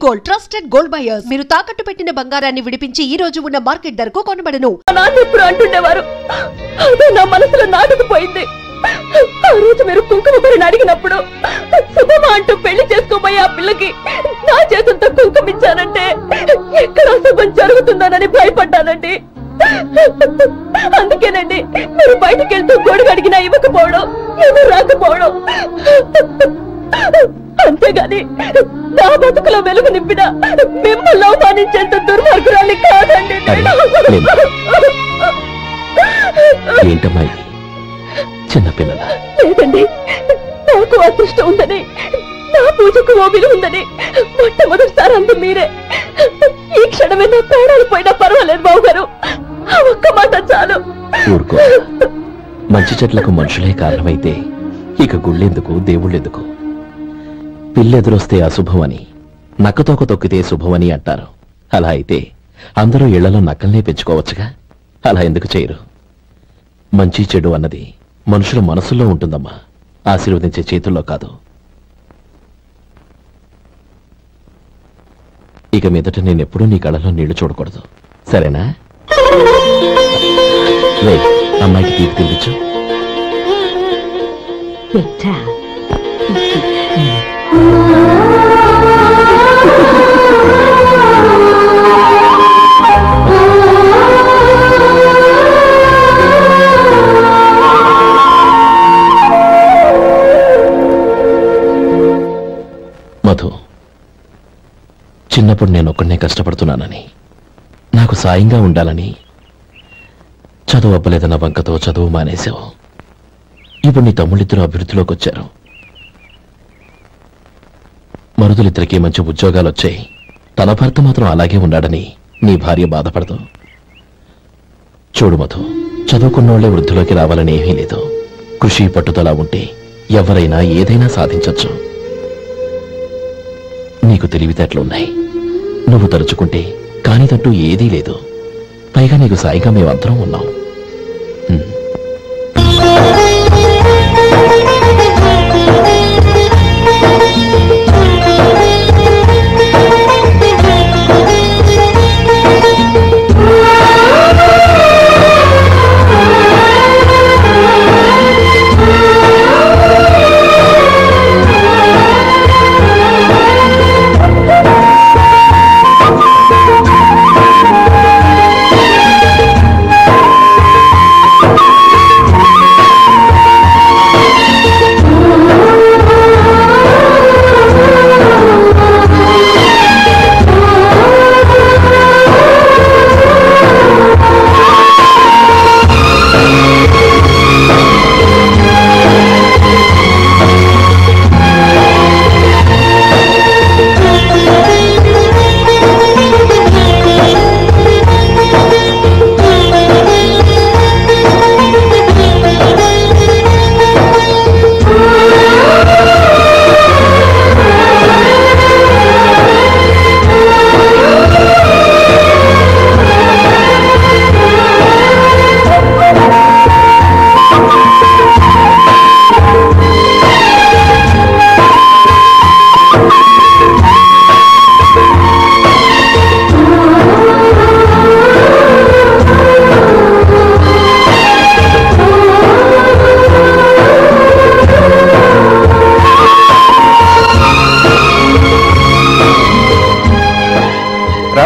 Gold trusted gold buyers. మీరు తాకట్టు పెట్టిన బంగారాన్ని విడిపించి ఈ రోజు ఉన్న మార్కెట్ ధరకు కొనబడను. నాన్న ఎప్పుడు అంటుండేవారు, అదే నా మనసులో నాటుకుపోయింది. ఆ రోజు మీరు కుంకుమ భరిని అడిగినప్పుడు శుభమా అంటూ పెళ్లి చేసుకోబోయే ఆ పిల్లకి నా చేతులతో కుంకుమించానంటే ఎక్కడ అశుభం జరుగుతుందోనని భయపడ్డానండి. అందుకేనండి మీరు బయటికి వెళ్తూ గొడుగు అడిగినా ఇవ్వకపోవడం, ఎవరు రాకపోవడం. అంతేగాని నా బతుకులో వెలుగు నింపిన మిమ్మల్ని అవమానించేంత దుర్మార్గురాలి కాదండి. చిన్నపిల్లల లేదండి, నాకు అదృష్టం ఉందని, నా పూజకు ఓ విలువ ఉందని మొట్టమొదటిసారి అందు మీరే. ఈ క్షణమే నా ప్రాణాలు పోయినా పర్వాలేదు బాబు గారు, ఆ ఒక్క మాట చాలు. ఊరుకో. మంచి చెట్లకు మనుషులే కారణమైతే ఇక గుళ్ళెందుకు, దేవుళ్ళెందుకు? పిల్లెదురొస్తే అశుభం అని, నక్కతోక తొక్కితే శుభమని అంటారు. అలా అయితే అందరూ ఇళ్లలో నక్కల్నే పెంచుకోవచ్చుగా. అలా ఎందుకు చేయరు? మంచి చెడు అన్నది మనుషుల మనసుల్లో ఉంటుందమ్మా, ఆశీర్వదించే చేతుల్లో కాదు. ఇక మీదట నేనెప్పుడూ నీ కళ్ళలో నీళ్లు చూడకూడదు, సరేనా? అమ్మాయికి తీపి తినిపించు. మధు, చిన్నప్పుడు నేను ఒక్కడనే కష్టపడుతున్నానని, నాకు సాయంగా ఉండాలని చదువు అవ్వలేదన్న వంకతో చదువు మానేశావు. ఇప్పుడు నీ తమ్ముళ్ళిద్దరూ అభివృద్ధిలోకి వచ్చారు. మరుదులిద్దరికీ మంచి ఉద్యోగాలు వచ్చాయి. తన భర్త మాత్రం అలాగే ఉన్నాడని నీ భార్య బాధపడదు. చూడు మధు, చదువుకున్నోళ్లే వృద్ధిలోకి రావాలని ఏమీ లేదు. కృషి పట్టుదల ఉంటే ఎవరైనా ఏదైనా సాధించొచ్చు. నీకు తెలివితేటలున్నాయి. నువ్వు తలుచుకుంటే కానిదంటూ ఏదీ లేదు. పైగా నీకు సాయిగా మేమందరం ఉన్నాం.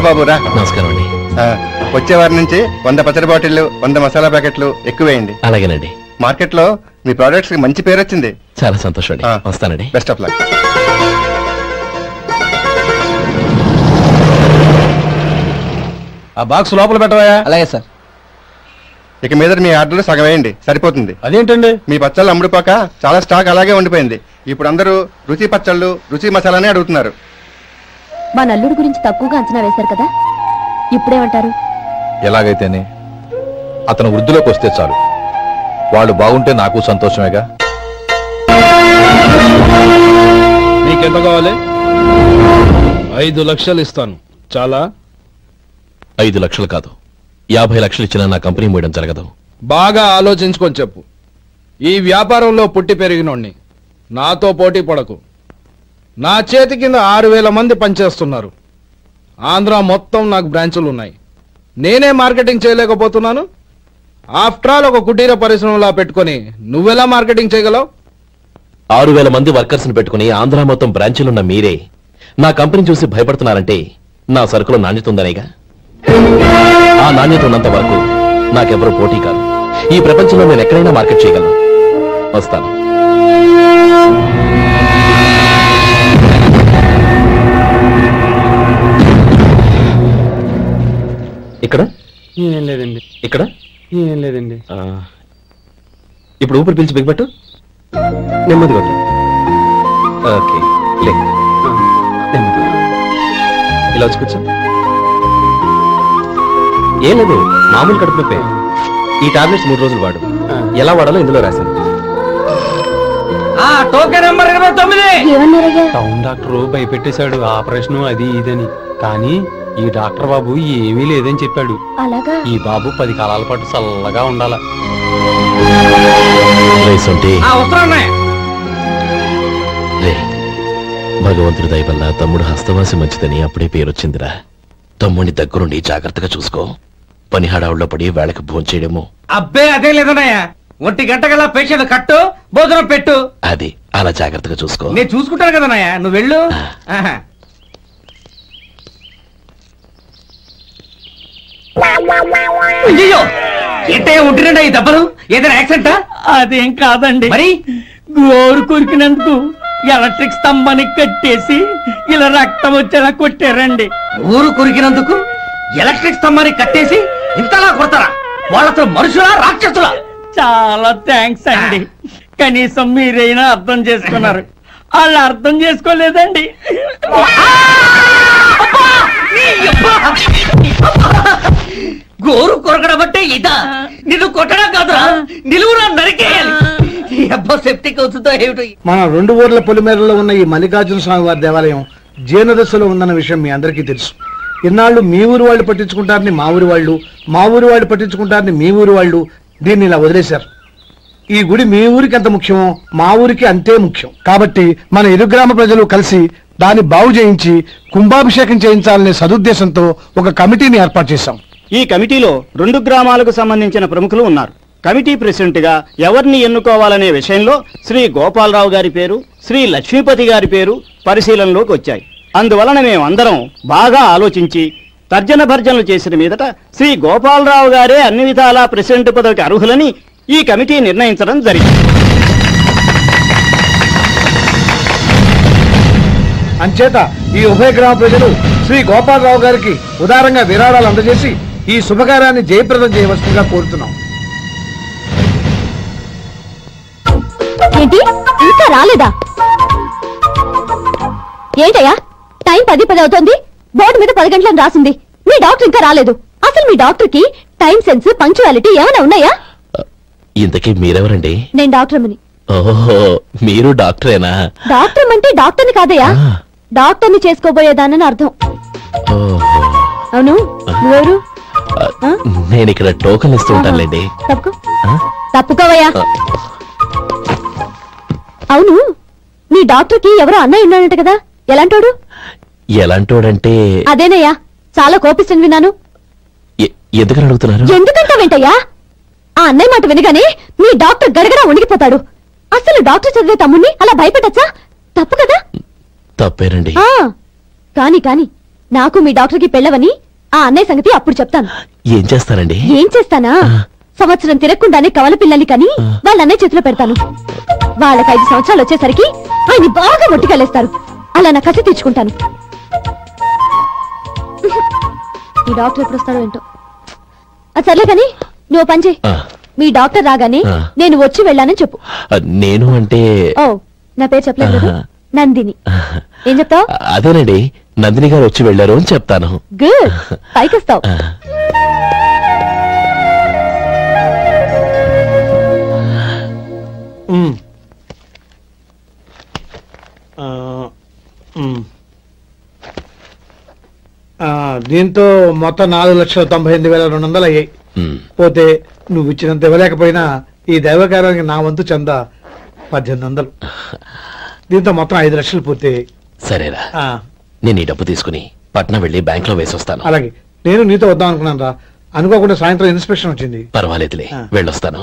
బాబురా, నమస్కారం అండి. వచ్చే వారి నుంచి 100 పచ్చడి బాటిళ్లు, 100 మసాలా ప్యాకెట్లు ఎక్కువేయండి. అలాగేనండి. మార్కెట్ లో మీ ప్రొడక్ట్స్ కి మంచి పేరు వచ్చింది. చాలా సంతోషం అండి. వస్తానండి. Best of luck. ఆ బాక్స్ లోపల పెట్టవా? అలాగే సార్. ఇక మీద మీ ఆర్డర్లు సగం వేయండి, సరిపోతుంది. అదేంటండి? మీ పచ్చళ్ళు అమ్ముడుపోక చాలా స్టాక్ అలాగే ఉండిపోయింది. ఇప్పుడు అందరూ రుచి పచ్చళ్ళు, రుచి మసాలానే అడుగుతున్నారు. మా నల్లుడి గురించి తక్కువగా అంచనా వేశారు కదా, ఇప్పుడేమంటారు? ఎలాగైతేనే అతను వృద్ధిలోకి వస్తే చాలు. వాళ్ళు బాగుంటే నాకు సంతోషమేగా. నీకెంత కావాలి? 5 లక్షలు ఇస్తాను. చాలా? 5 లక్షలు కాదు, 50 లక్షలు ఇచ్చినా నా కంపెనీ మూయడం జరగదు. బాగా ఆలోచించుకొని చెప్పు. ఈ వ్యాపారంలో పుట్టి పెరిగినోణ్ణి, నాతో పోటీ పడకు. నా చేతి కింద 6,000 మంది పనిచేస్తున్నారు. ఆంధ్ర మొత్తం నాకు బ్రాంచులు ఉన్నాయి. నేనే మార్కెటింగ్ చేయలేకపోతున్నాను. ఆఫ్టర్ ఆల్ ఒక కుటీర పరిశ్రమలా పెట్టుకొని నువ్వెలా మార్కెటింగ్ చేయగలవు? 6,000 మంది వర్కర్స్ ని పెట్టుకుని ఆంధ్ర మొత్తం బ్రాంచీలున్న మీరే నా కంపెనీ చూసి భయపడుతున్నారంటే నా సరుకులో నాణ్యత ఉందనేగా. ఆ నాణ్యత ఉన్నంత వరకు నాకెవరూ పోటీ కాదు. ఈ ప్రపంచంలో నేను ఎక్కడైనా మార్కెట్ చేయగలను. వస్తాను. ఇక్కడ ఏం లేదండి. ఇక్కడ ఏం లేదండి. ఇప్పుడు ఊపిరి పీల్చి బిగ్బట్టు. నెమ్మదిగా వద్దు. ఓకే లే. నెమ్మదిగా ఇలా వచ్చి కూర్చో. ఏం లేదు, మామూలు కడుపు నొప్పే. ఈ టాబ్లెట్స్ 3 రోజులు వాడు. ఎలా వాడాలో ఇందులో రాశాను. Token number 29. టౌన్ డాక్టర్ భయపెట్టేశాడు, ఆపరేషన్ అది ఇదని. కానీ ఈ డాక్టర్ బాబు ఏమీ లేదని చెప్పాడు. అలాగా? ఈ బాబు 10 కాలాల పాటు చల్లగా ఉండాల. భగవంతుడి దయ వల్ల తమ్ముడు హస్తవాసి మంచిదని అప్పుడే పేరొచ్చిందిరా. తమ్ముడిని దగ్గరుండి జాగ్రత్తగా చూసుకో. పని హడావుల్లో పడి వేళకి భోంచేయడము. అబ్బే అదే లేదన్నయ్య. 1 గంట గల పేషెంట్ కట్టు, భోజనం పెట్టు. అది అలా జాగ్రత్తగా చూసుకో. నేను చూసుకుంటాను కదన్నయ్య, నువ్వు వెళ్ళు. అయ్యో ఏంటయ్యా ఉంటున్నాడా ఈ దెబ్బలు? ఏదైనా యాక్సిడెంటా? అదేం కాదండి, మరి గోరు కొరికినందుకు ఎలక్ట్రిక్ స్తంభానికి కట్టేసి ఇలా రక్తం వచ్చేలా కొట్టారండి. ఊరు కొరికినందుకు ఎలక్ట్రిక్ స్తంభానికి కట్టేసి ఇంతలా కొడతారా? వాళ్ళతో మనుషులా రాక్షసులా? చాలా థ్యాంక్స్ అండి, కనీసం మీరైనా అర్థం చేసుకున్నారు. వాళ్ళు అర్థం చేసుకోలేదండి. గోరు కొరకడం అంటే ఇదా? నిన్ను కొట్టడం కాదురా, నిలువురా నరికేయాలి. సెప్టిక్ అవుతుందో ఏమిటో. మన 2 ఊర్ల పొలిమేరలో ఉన్న ఈ మల్లికార్జున స్వామి వారి దేవాలయం జీర్ణదశలో ఉందన్న విషయం మీ అందరికీ తెలుసు. ఇన్నాళ్ళు మీ ఊరు వాళ్ళు పట్టించుకుంటారని మా ఊరి వాళ్ళు, మా ఊరి వాళ్ళు పట్టించుకుంటారని మీ ఊరి వాళ్ళు దీన్ని ఇలా వదిలేశారు. ఈ గుడి మీ ఊరికి ఎంత ముఖ్యమో మా ఊరికి అంతే ముఖ్యం. కాబట్టి మన ఇరు గ్రామ ప్రజలు కలిసి దాన్ని బాగు చేయించి కుంభాభిషేకం చేయించాలనే సదుద్దేశంతో ఒక కమిటీని ఏర్పాటు చేశాం. ఈ కమిటీలో 2 గ్రామాలకు సంబంధించిన ప్రముఖులు ఉన్నారు. కమిటీ ప్రెసిడెంట్ గా ఎవరిని ఎన్నుకోవాలనే విషయంలో శ్రీ గోపాలరావు గారి పేరు, శ్రీ లక్ష్మీపతి గారి పేరు పరిశీలనలోకి వచ్చాయి. అందువలన మేమందరం బాగా ఆలోచించి తర్జన భర్జనలు చేసిన మీదట శ్రీ గోపాలరావు గారే అన్ని విధాలా ప్రెసిడెంట్ పదవికి అర్హులని ఈ కమిటీ నిర్ణయించడం జరిగింది. అంచేత ఈ ఉభయ గ్రామ ప్రజలు శ్రీ గోపాలరావు గారికి ఉదారంగా విరాళాలు అందజేసి ఈ శుభకార్యాన్ని జయప్రదం చేయవలసిందిగా కోరుతున్నాం. ఏంటి ఇంకా రాలేదా? ఏంటయ్యా టైం 10 అవుతోంది, బోర్డు మీద 10 గంటలను రాసింది. మీ డాక్టర్ ఇంకా రాలేదు. అసలు మీ డాక్టర్ కి టైం సెన్స్, పంక్చువాలిటీ ఏమైనా ఉన్నాయా? ఇంతకీ మీరెవరండి? నేను డాక్టర్ని. ఓహో, మీరు డాక్టరేనా? డాక్టర్ అంటే డాక్టర్ని కాదయ్యా, డాక్టర్ని చేసుకోబోయేదానని అర్థం. అవును, నువ్వెవరు? నేను ఇక్కడ టోకన్ ఇస్తూ ఉంటానులేండి. తప్పుకోవయ్యా. అవును, నీ డాక్టర్ కి ఎవరో అన్నయ్య ఉన్నాడంట కదా, ఎలాంటోడు? ఎలాంటోడంటే అదేనయ్యా, చాలా కోపిస్తని విన్నాను. ఎందుకని అడుగుతున్నారు? ఎందుకంటా వెంటయ్యా, ఆ అన్నయ్య మాట వినగానే మీ డాక్టర్ గడగడా ఉణిగిపోతాడు. అసలు డాక్టర్ చదివే తమ్ముణ్ణి అలా భయపెట్టచ్చా? తప్పు కదా? తప్పేనండి. కాని కాని నాకు మీ డాక్టర్ కి పెళ్ళవని ఆ అన్నయ్య సంగతి అప్పుడు చెప్తాను. ఏం చేస్తారండి? ఏం చేస్తానా, సంవత్సరం తిరగకుండానే కవల పిల్లల్ని కని వాళ్ళ అన్నయ్య చేతిలో పెడతాను. వాళ్ళకి 5 సంవత్సరాలు వచ్చేసరికి ఆయన్ని బాగా మొట్టికెళ్ళేస్తారు. అలా నా కసి తీర్చుకుంటాను. ఈ డాక్టర్ ఎప్పుడు వస్తాడో ఏంటో. అది సర్లే కాని నువ్వు పని చేయి. మీ డాక్టర్ రాగానే నేను వచ్చి వెళ్ళానని చెప్పు. నేను అంటే ఓ, నా పేరు చెప్పలేదు కదా, నందిని. ఏం చెప్తావు? అదేనండి, నందిని గారు వచ్చి వెళ్ళారు అని చెప్తాను. గుడ్, పైకొస్తావు. దీంతో మొత్తం 4,98,200 అయ్యాయి. పోతే నువ్వు ఇచ్చినంత ఇవ్వలేకపోయినా ఈ దైవకార్యానికి నా వంతు చందా 1800. దీంతో మొత్తం 5 లక్షలు పూర్తి. సరేరా, నేను ఈ డబ్బు తీసుకుని పట్నం వెళ్ళి బ్యాంక్ లో వేసొస్తాను. అలాగే, నేను నీతో వద్దాం అనుకున్నాను రా, అనుకోకుండా సాయంత్రం ఇన్స్పెక్షన్ వచ్చింది. పర్వాలేదులే, వెళ్ళొస్తాను.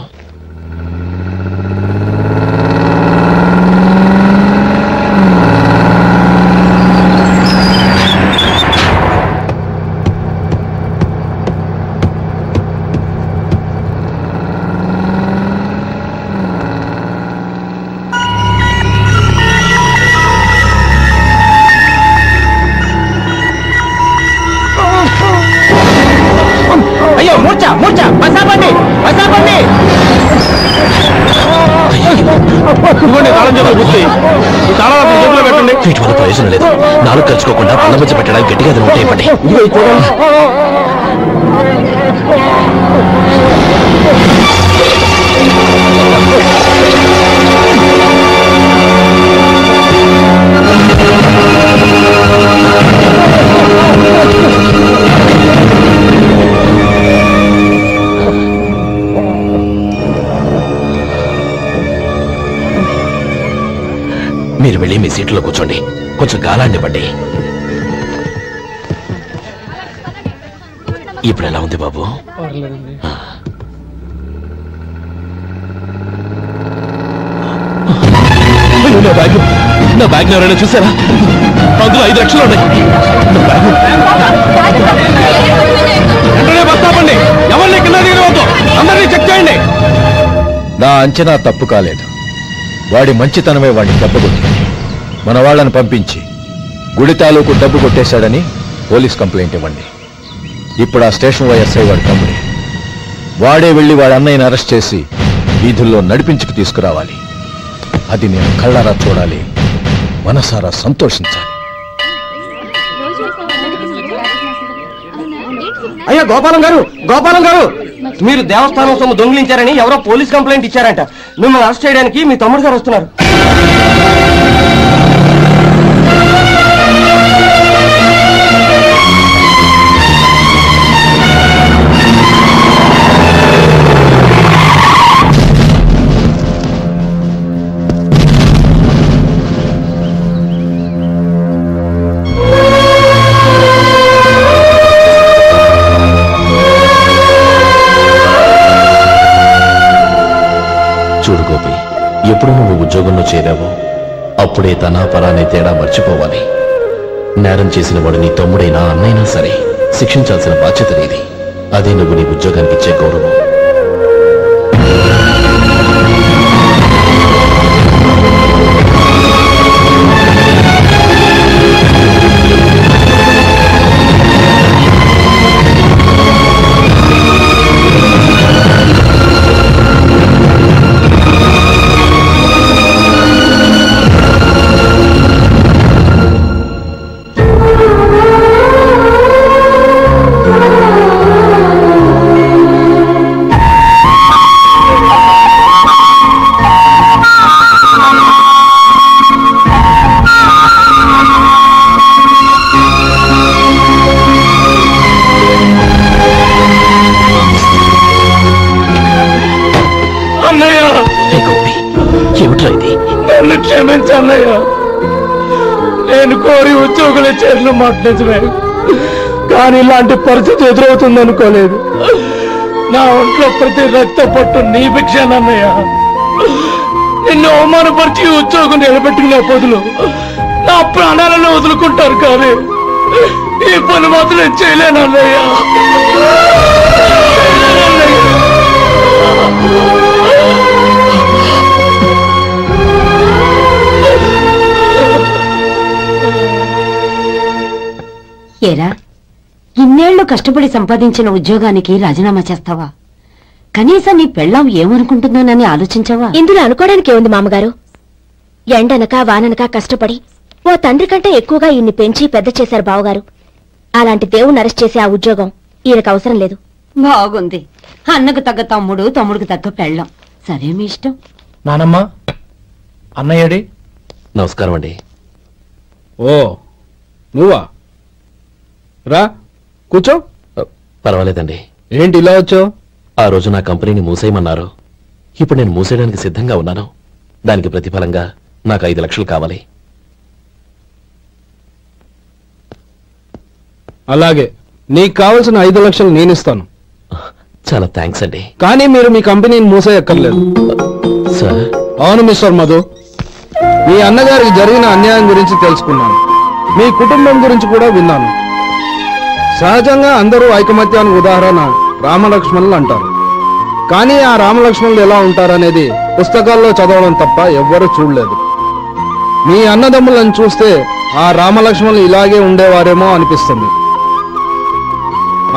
అయ్యో మూర్చ మూర్చ బసాపండి బసాపండి పెట్టండి. వీటి వల్ల ప్రయోజనం లేదు. నాలుగు ఖర్చుకోకుండా పళ్ళ మధ్య పెట్టడానికి గట్టిగా అది ఉంటే ఇవ్వండి. మీరు వెళ్ళి మీ సీట్లో కూర్చోండి, కొంచెం గాలాన్ని ఇవ్వండి. ఇప్పుడు ఎలా ఉంది బాబు? నా బ్యాగ్ ఎవరైనా చూసారా? అందులో 5 లక్షలు ఉన్నాయి. బస్తాపండి, ఎవరిని కింద దిగవద్దు, అందరినీ చెక్ చేయండి. నా అంచనా తప్పు కాలేదు. వాడి మంచితనమే వాడిని దెబ్బకొట్టి మన వాళ్ళని పంపించి గుడి తాలూకు డబ్బు కొట్టేశాడని పోలీస్ కంప్లైంట్ ఇవ్వండి. ఇప్పుడు ఆ స్టేషన్ వైఎస్ఐ వాడి తమ్ముడే. వాడే వెళ్ళి వాడి అన్నయ్యని అరెస్ట్ చేసి వీధుల్లో నడిపించుకు తీసుకురావాలి. అది నేను కళ్ళారా చూడాలి, మనసారా సంతోషించాలి. అయ్యో గోపాలం గారు, గోపాలం గారు, మీరు దేవస్థానం సొమ్ము దొంగిలించారని ఎవరో పోలీస్ కంప్లైంట్ ఇచ్చారంట. మిమ్మల్ని అరెస్ట్ చేయడానికి మీ తమ్ముడు గారు వస్తున్నారు. చూడు గోపి, ఎప్పుడు నువ్వు ఉద్యోగంలో చేరావో అప్పుడే తన పరానే తేడా మర్చిపోవాలి. నేరం చేసిన వాడు నీ తమ్ముడైనా అన్నైనా సరే శిక్షించాల్సిన బాధ్యత నీది. అదే నువ్వు నీ ఉద్యోగానికి ఇచ్చే గౌరవం. నన్ను క్షమించన్నయ్య, నేను కోరి ఉద్యోగుల చేతులు మాట్లాడమే, కానీ ఇలాంటి పరిస్థితి ఎదురవుతుంది అనుకోలేదు. నా ఒంట్లో ప్రతి రక్త పట్టు నీ భిక్షానన్నయ్య. నిన్ను అవమానపరిచి ఉద్యోగం నిలబెట్టుకునే బదులు నా ప్రాణాలను వదులుకుంటారు, కానీ ఈ పని మాత్రం చేయలేనన్నయ్య. ఏరా, ఇన్నేళ్లు కష్టపడి సంపాదించిన ఉద్యోగానికి రాజీనామా చేస్తావా? కనీసం నీ పెళ్ళాం ఏమనుకుంటుందోనని ఆలోచించావా? ఇందులో అనుకోవడానికి ఏముంది మామగారు? ఎండనక వాననక కష్టపడి ఓ తండ్రి కంటే ఎక్కువగా ఈయన్ని పెంచి పెద్ద చేశారు బావగారు. అలాంటి దేవుణ్ణి అరెస్ట్ చేసే ఆ ఉద్యోగం ఈయనకు అవసరం లేదు. బాగుంది. అన్నకు తగ్గ తమ్ముడు, తమ్ముడికి తగ్గ పెళ్ళాం. సరే, మీ ఇష్టం. నానమ్మ, అన్నయ్యడి. నమస్కారం అండి. ఓ, నువ్వా? రా కూర్చో. పర్వాలేదండి. ఏంటి ఇలా వచ్చావు? ఆ రోజు నా కంపెనీని మూసేయమన్నారు. ఇప్పుడు నేను మూసేయడానికి సిద్ధంగా ఉన్నాను. దానికి ప్రతిఫలంగా నాకు 5 లక్షలు కావాలి. అలాగే, నీకు కావలసిన 5 లక్షలు నేను ఇస్తాను. చాలా థ్యాంక్స్ అండి. కానీ మీరు మీ కంపెనీని మూసేయక్కర్లేదు. సార్? అవును మిస్టర్ మధు, మీ అన్నగారికి జరిగిన అన్యాయం గురించి తెలుసుకున్నాను. మీ కుటుంబం గురించి కూడా విన్నాను. సహజంగా అందరూ ఐకమత్యానికి ఉదాహరణ రామలక్ష్మణులు అంటారు. కానీ ఆ రామలక్ష్మణులు ఎలా ఉంటారనేది పుస్తకాల్లో చదవడం తప్ప ఎవ్వరూ చూడలేదు. మీ అన్నదమ్ములను చూస్తే ఆ రామలక్ష్మణులు ఇలాగే ఉండేవారేమో అనిపిస్తుంది.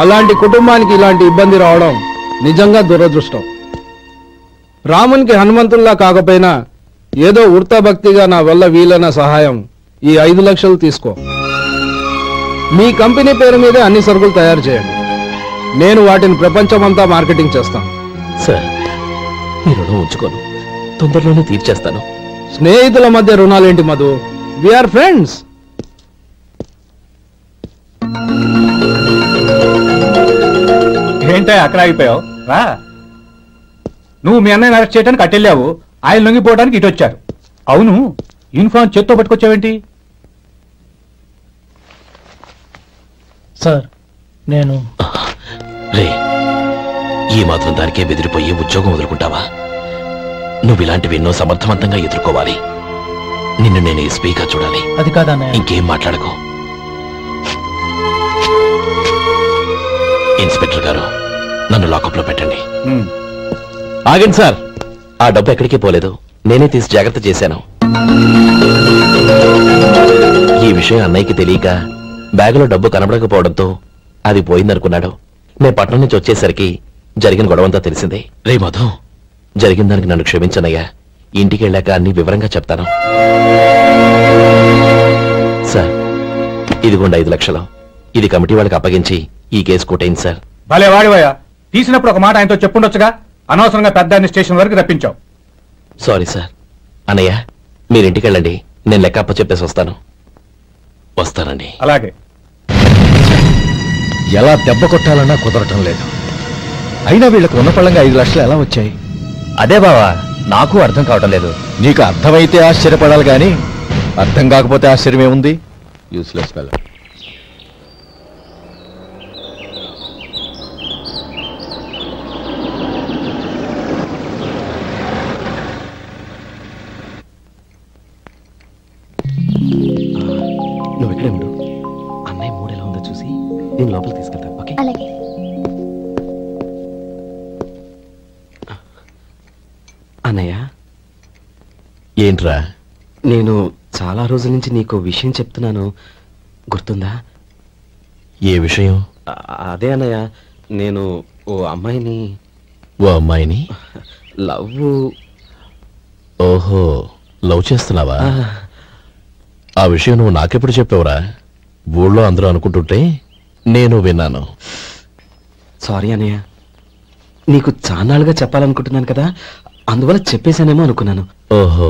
అలాంటి కుటుంబానికి ఇలాంటి ఇబ్బంది రావడం నిజంగా దురదృష్టం. రామునికి హనుమంతుల్లా కాకపోయినా ఏదో వృత్తభక్తిగా నా వల్ల వీలైన సహాయం ఈ 5 లక్షలు తీసుకో. మీ కంపెనీ పేరు మీదే అన్ని సరుకులు తయారు చేయండి. నేను వాటిని ప్రపంచమంతా మార్కెటింగ్ చేస్తాను. సార్, మీ రుణం ఉంచుకోను, తొందరలోనే తీర్చేస్తాను. స్నేహితుల మధ్య రుణాలేంటి మధు? We are friends. ఏంటో అక్కడ ఆగిపోయావు? రా. నువ్వు మీ అన్నయ్యని అరెస్ట్ చేయడానికి అట్టెళ్ళావు, ఆయన లొంగిపోవడానికి ఇటు వచ్చారు. అవును, యూనిఫామ్ చేత్తో పట్టుకొచ్చావేంటి? సార్, నేను రే, ఈ మాత్రం దానికే బెదిరిపోయి ఉద్యోగం వదులుకుంటావా? నువ్వు ఇలాంటివి ఎన్నో సమర్థవంతంగా ఎదుర్కోవాలి. నిన్ను నేను ఎస్పీగా చూడాలి. అది కాదన్నయ్య. ఇంకేం మాట్లాడకు. ఇన్స్పెక్టర్ గారు, నన్ను లాకప్ లో పెట్టండి. ఆగండి సార్, ఆ డబ్బు ఎక్కడికి పోలేదు, నేనే తీసి జాగ్రత్త చేశాను. ఈ విషయం అన్నయ్యకి తెలియక బ్యాగులో డబ్బు కనబడకపోవడంతో అది పోయిందనుకున్నాడు. నేను పట్నం నుంచి వచ్చేసరికి జరిగిన గొడవంతా తెలిసిందే. రే మధు, జరిగిన దానికి నన్ను క్షమించనయ్యా. ఇంటికి వెళ్ళాక అన్ని వివరంగా చెప్తాను. సార్, ఇదిగోండి 5 లక్షలు. ఇది కమిటీ వాళ్ళకి అప్పగించి ఈ కేసు కొట్టేయండి సార్. భలే వాడివయ్యా, తీసినప్పుడు ఒక మాట ఆయనతో చెప్పుండొచ్చుగా. అనవసరంగా పెద్ద స్టేషన్ వరకు రప్పించావు. Sorry sir. అన్నయ్య, మీరింటికి వెళ్ళండి, నేను లెక్క అప్ప చెప్పేసి వస్తాను. వస్తానండి. అలాగే. ఎలా దెబ్బ కొట్టాలన్నా కుదరటం లేదు. అయినా వీళ్ళకు ఉన్న పళ్ళంగా 5 లక్షలు ఎలా వచ్చాయి? అదే బావా, నాకు అర్థం కావటం లేదు. నీకు అర్థమైతే ఆశ్చర్యపడాలి గాని అర్థం కాకపోతే ఆశ్చర్యమేముంది? Useless fellow. నువ్వు ఇక్కడే ఉండు. అన్నయ్య మూడు ఎలా ఉందో చూసి నేను లోపలికి తీసుకెళ్తాను. ఓకే? అలాగే. అన్నయ్య, ఏంట్రా? నేను చాలా రోజుల నుంచి నీకు విషయం చెప్తున్నాను, గుర్తుందా? ఏ విషయం? అదే అన్నయ్య, నేను ఓ అమ్మాయిని లవ్. ఓహో, లవ్ చేస్తున్నావా? ఆ విషయం నువ్వు నాకెప్పుడు చెప్పావురా? ఊళ్ళో అందరూ అనుకుంటుంటే నేను విన్నాను. సారీ అన్నయ్య, నీకు చాన్నాళ్ళుగా చెప్పాలనుకుంటున్నాను కదా, అందువల్ల చెప్పేశానేమో అనుకున్నాను. ఓహో,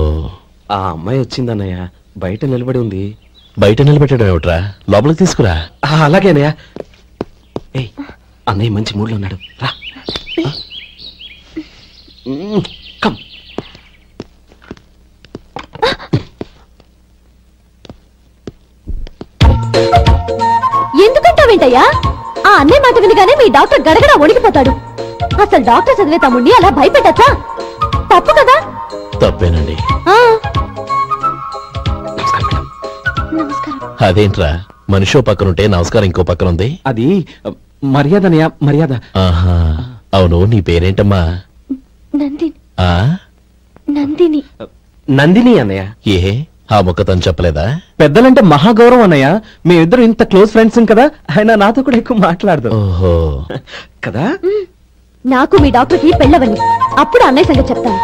ఆ అమ్మాయి వచ్చిందన్నయ్య, బయట నిలబడి ఉంది. బయట నిలబెట్టడం ఏమిట్రా? లోపలికి తీసుకురా. అలాగే అన్నయ్య. ఏయ్, అన్నయ్య మంచి మూడ్లో ఉన్నాడు, రా. కమ్. ఎందుకంటావేంటయ్యా? ఆ అన్నయ్య మాట వినగానే మీ డాక్టర్ గడగడ వణికిపోతాడు. అసలు డాక్టర్ చదివే తమ్ముడిని అలా భయపెట్టచ్చా? తప్పు కదా? తప్పేనండి. అదేంట్రా, మనిషో పక్కనుంటే నమస్కారం ఇంకో పక్కన ఉంది? అది మర్యాద అన్నయ్య, మర్యాద. ఆహా, అవును, నీ పేరేంటమ్మా? నందిని. ఆ, నందిని. నందిని అన్నయ్య. ఏ, ఆ ముక్క తను చెప్పలేదా? పెద్దలంటే మహాగౌరవం అన్నయ్య, మేమిద్దరు ఇంత క్లోజ్ ఫ్రెండ్స్ కదా, ఆయన నాతో కూడా ఎక్కువ మాట్లాడదు. ఓహో, కదా? నాకు మీ డాక్టర్కి పెళ్ళవని, అప్పుడు అన్నయ్య సంగతి చెప్తాను.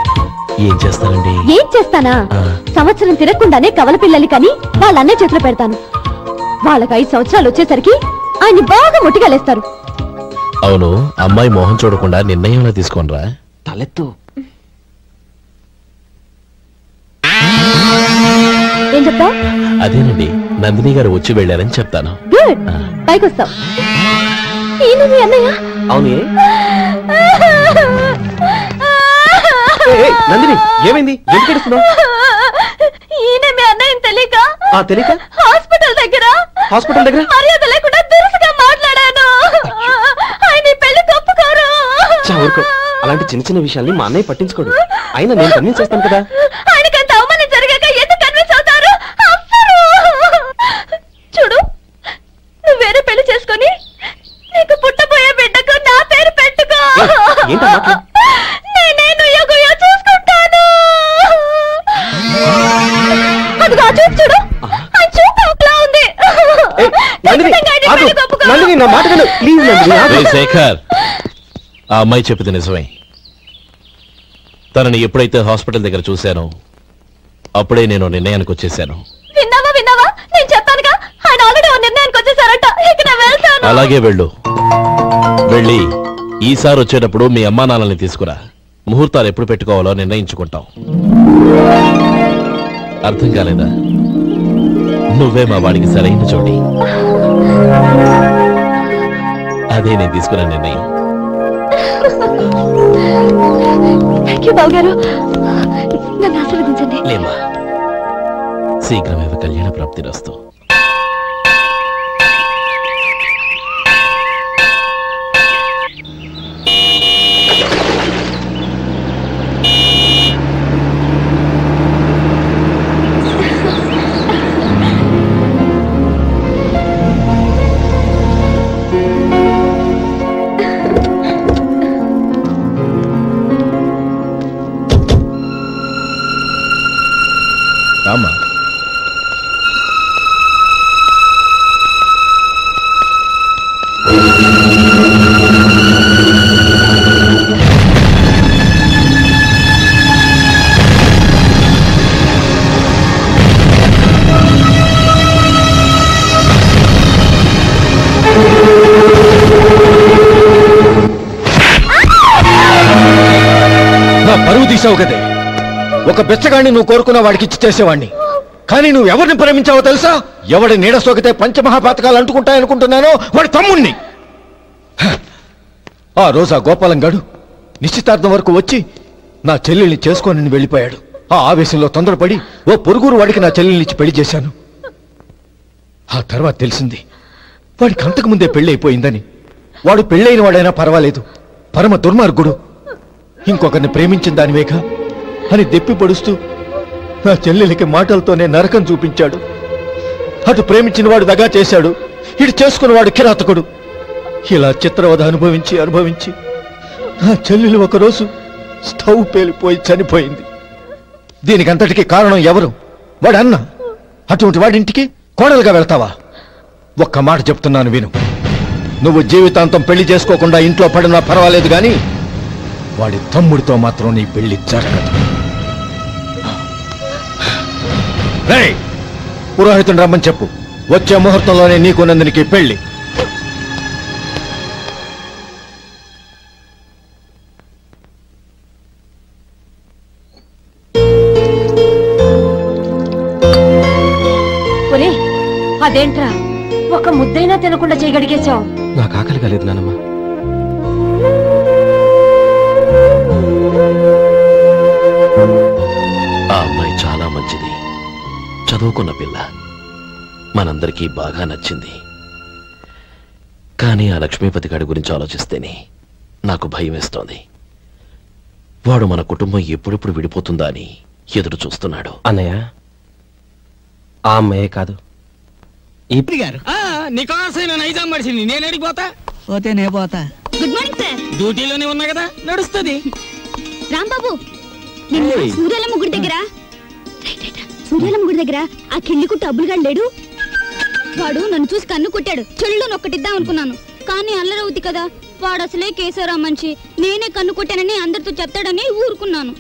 ఏం చేస్తానండి? ఏం చేస్తానా? సంవత్సరం తిరగకుండానే కవల పిల్లల్ని కని వాళ్ళ అన్నయ్య చేతిలో పెడతాను. వాళ్ళకి 5 సంవత్సరాలు వచ్చేసరికి ఆయన్ని బాగా ముట్టిగలేస్తారు. అవును, అమ్మాయి మోహం చూడకుండా నిర్ణయంలో తీసుకోనరా? తలెత్తు. ఏం చెప్తా? అదేనండి, నందిని గారు వచ్చి వెళ్ళారని చెప్తాను. గుడ్, పైకొస్తావు. ఈయన మీ అన్నయ్య? అవును. నందిని, ఏమైంది? ఎందుకు ఏడుస్తున్నావ్? ఈయన మీ అన్నయ్యని తెలియక తెలియక హాస్పిటల్ దగ్గర మర్యాద లేకుండా దురుసుగా ఊరుకో. అలాంటి చిన్న చిన్న విషయాల్ని మా అన్నయ్య పట్టించుకోడు. అయినా నేను కన్విన్స్ చేస్తాను కదా. ఆయనకంత అవమానం జరిగాక ఎందుకు కన్విన్స్ అవుతారు? చూడు, నువ్వు వేరే పెళ్లి చేసుకొని నీకు పుట్టబోయే బిడ్డకు నా పేరు పెట్టుకో. నేనే నుయ్యగుయ్య చూసుకుంటాను. అదిగో ఆ చూపు చూడు, ఆ చూపు ఒకలా ఉంది. శేఖర్, ఆ అమ్మాయి చెప్పింది నిజమే. తనని ఎప్పుడైతే హాస్పిటల్ దగ్గర చూశానో అప్పుడే నేను నిర్ణయానికి వచ్చేసాను. విన్నావా విన్నావా, నేను చెప్పానుగా ఆయన ఆల్రెడీ ఓ నిర్ణయానికి వచ్చేసారట. ఇక నేను వెళ్తాను. అలాగే వెళ్ళి ఈసారి వచ్చేటప్పుడు మీ అమ్మా నాన్నల్ని తీసుకురా. ముహూర్తాలు ఎప్పుడు పెట్టుకోవాలో నిర్ణయించుకుంటాం. అర్థం కాలేదా? నువ్వే మా వాడికి సరైన చోటి. అదే నేను తీసుకున్న నిర్ణయం. బాబు గారు, నన్ను ఆశీర్వదించండి. లేమ్మా, శీఘ్రమేవ కళ్యాణ ప్రాప్తిరస్తు. రామ్మా. నా పరువు తీసావు కదే. ఒక బెచ్చగాడిని నువ్వు కోరుకున్న వాడికి ఇచ్చి చేసేవాడిని. కానీ నువ్వు ఎవరిని ప్రేమించావో తెలుసా? ఎవడి నీడ సోకితే పంచమహాపాతకాలు అంటుకుంటాయనుకుంటున్నానో వాడి తమ్ముణ్ణి. ఆ రోజు ఆ గోపాలం గడు నిశ్చితార్థం వరకు వచ్చి నా చెల్లెల్ని చేసుకోనని వెళ్ళిపోయాడు. ఆ ఆవేశంలో తొందరపడి ఓ పొరుగురు వాడికి నా చెల్లెల్ని ఇచ్చి పెళ్లి చేశాను. ఆ తర్వాత తెలిసింది వాడికి అంతకుముందే పెళ్లి అయిపోయిందని. వాడు పెళ్ళైన వాడైనా పర్వాలేదు, పరమ దుర్మార్గుడు. ఇంకొకరిని ప్రేమించిన దానివేగా అని దెప్పి పడుస్తూ నా చెల్లెలికి మాటలతోనే నరకం చూపించాడు. అటు ప్రేమించిన వాడు దగా చేశాడు, ఇటు చేసుకున్నవాడు కిరాతకుడు. ఇలా చిత్రవధ అనుభవించి నా చెల్లెలు ఒకరోజు స్టవ్ పేలిపోయి చనిపోయింది. దీనికంతటికీ కారణం ఎవరు? వాడు అన్న. అటువంటి వాడింటికి కోడలుగా వెళ్తావా? ఒక్క మాట చెప్తున్నాను విను. నువ్వు జీవితాంతం పెళ్లి చేసుకోకుండా ఇంట్లో పడినా పర్వాలేదు గాని వాడి తమ్ముడితో మాత్రం నీ పెళ్లి జరగదు. పురోహితుని రమ్మని చెప్పు. వచ్చే ముహూర్తంలోనే నీకు నందినికి పెళ్లి. అదేంట్రా, ఒక ముద్దైనా తినకుండా చేయగడిగేశావు? నాకు ఆకలి కాలేదు నానమ్మ. ఆ అమ్మాయి చాలా మంచిది, చదువుకున్న పిల్ల, మనందరికీ బాగా నచ్చింది. కానీ ఆ లక్ష్మీపతి గారి గురించి ఆలోచిస్తేనే నాకు భయం వేస్తోంది. వాడు మన కుటుంబం ఎప్పుడెప్పుడు విడిపోతుందా అని ఎదురు చూస్తున్నాడు. అన్నయ్య, ఆ అమ్మాయే కాదు, నీకోసం నైజాం మడిసింది. నేను అడిగిపోతా పోతే నే పోతా. Good morning sir. డ్యూటీలోనే ఉన్నా కదా, నడుస్తుంది. రాంబాబు, సూర్యాలమ్మ గుడి దగ్గర ఆ కిళ్ళి కుట్టు అబ్బులుగాడు లేడు? వాడు నన్ను చూసి కన్ను కొట్టాడు. చెల్లు నొక్కటిద్దాం అనుకున్నాను, కానీ అల్లరవుతి కదా. వాడు అసలే కేశవరా మనిషి. నేనే కన్ను కొట్టానని అందరితో చెప్తాడని ఊరుకున్నాను.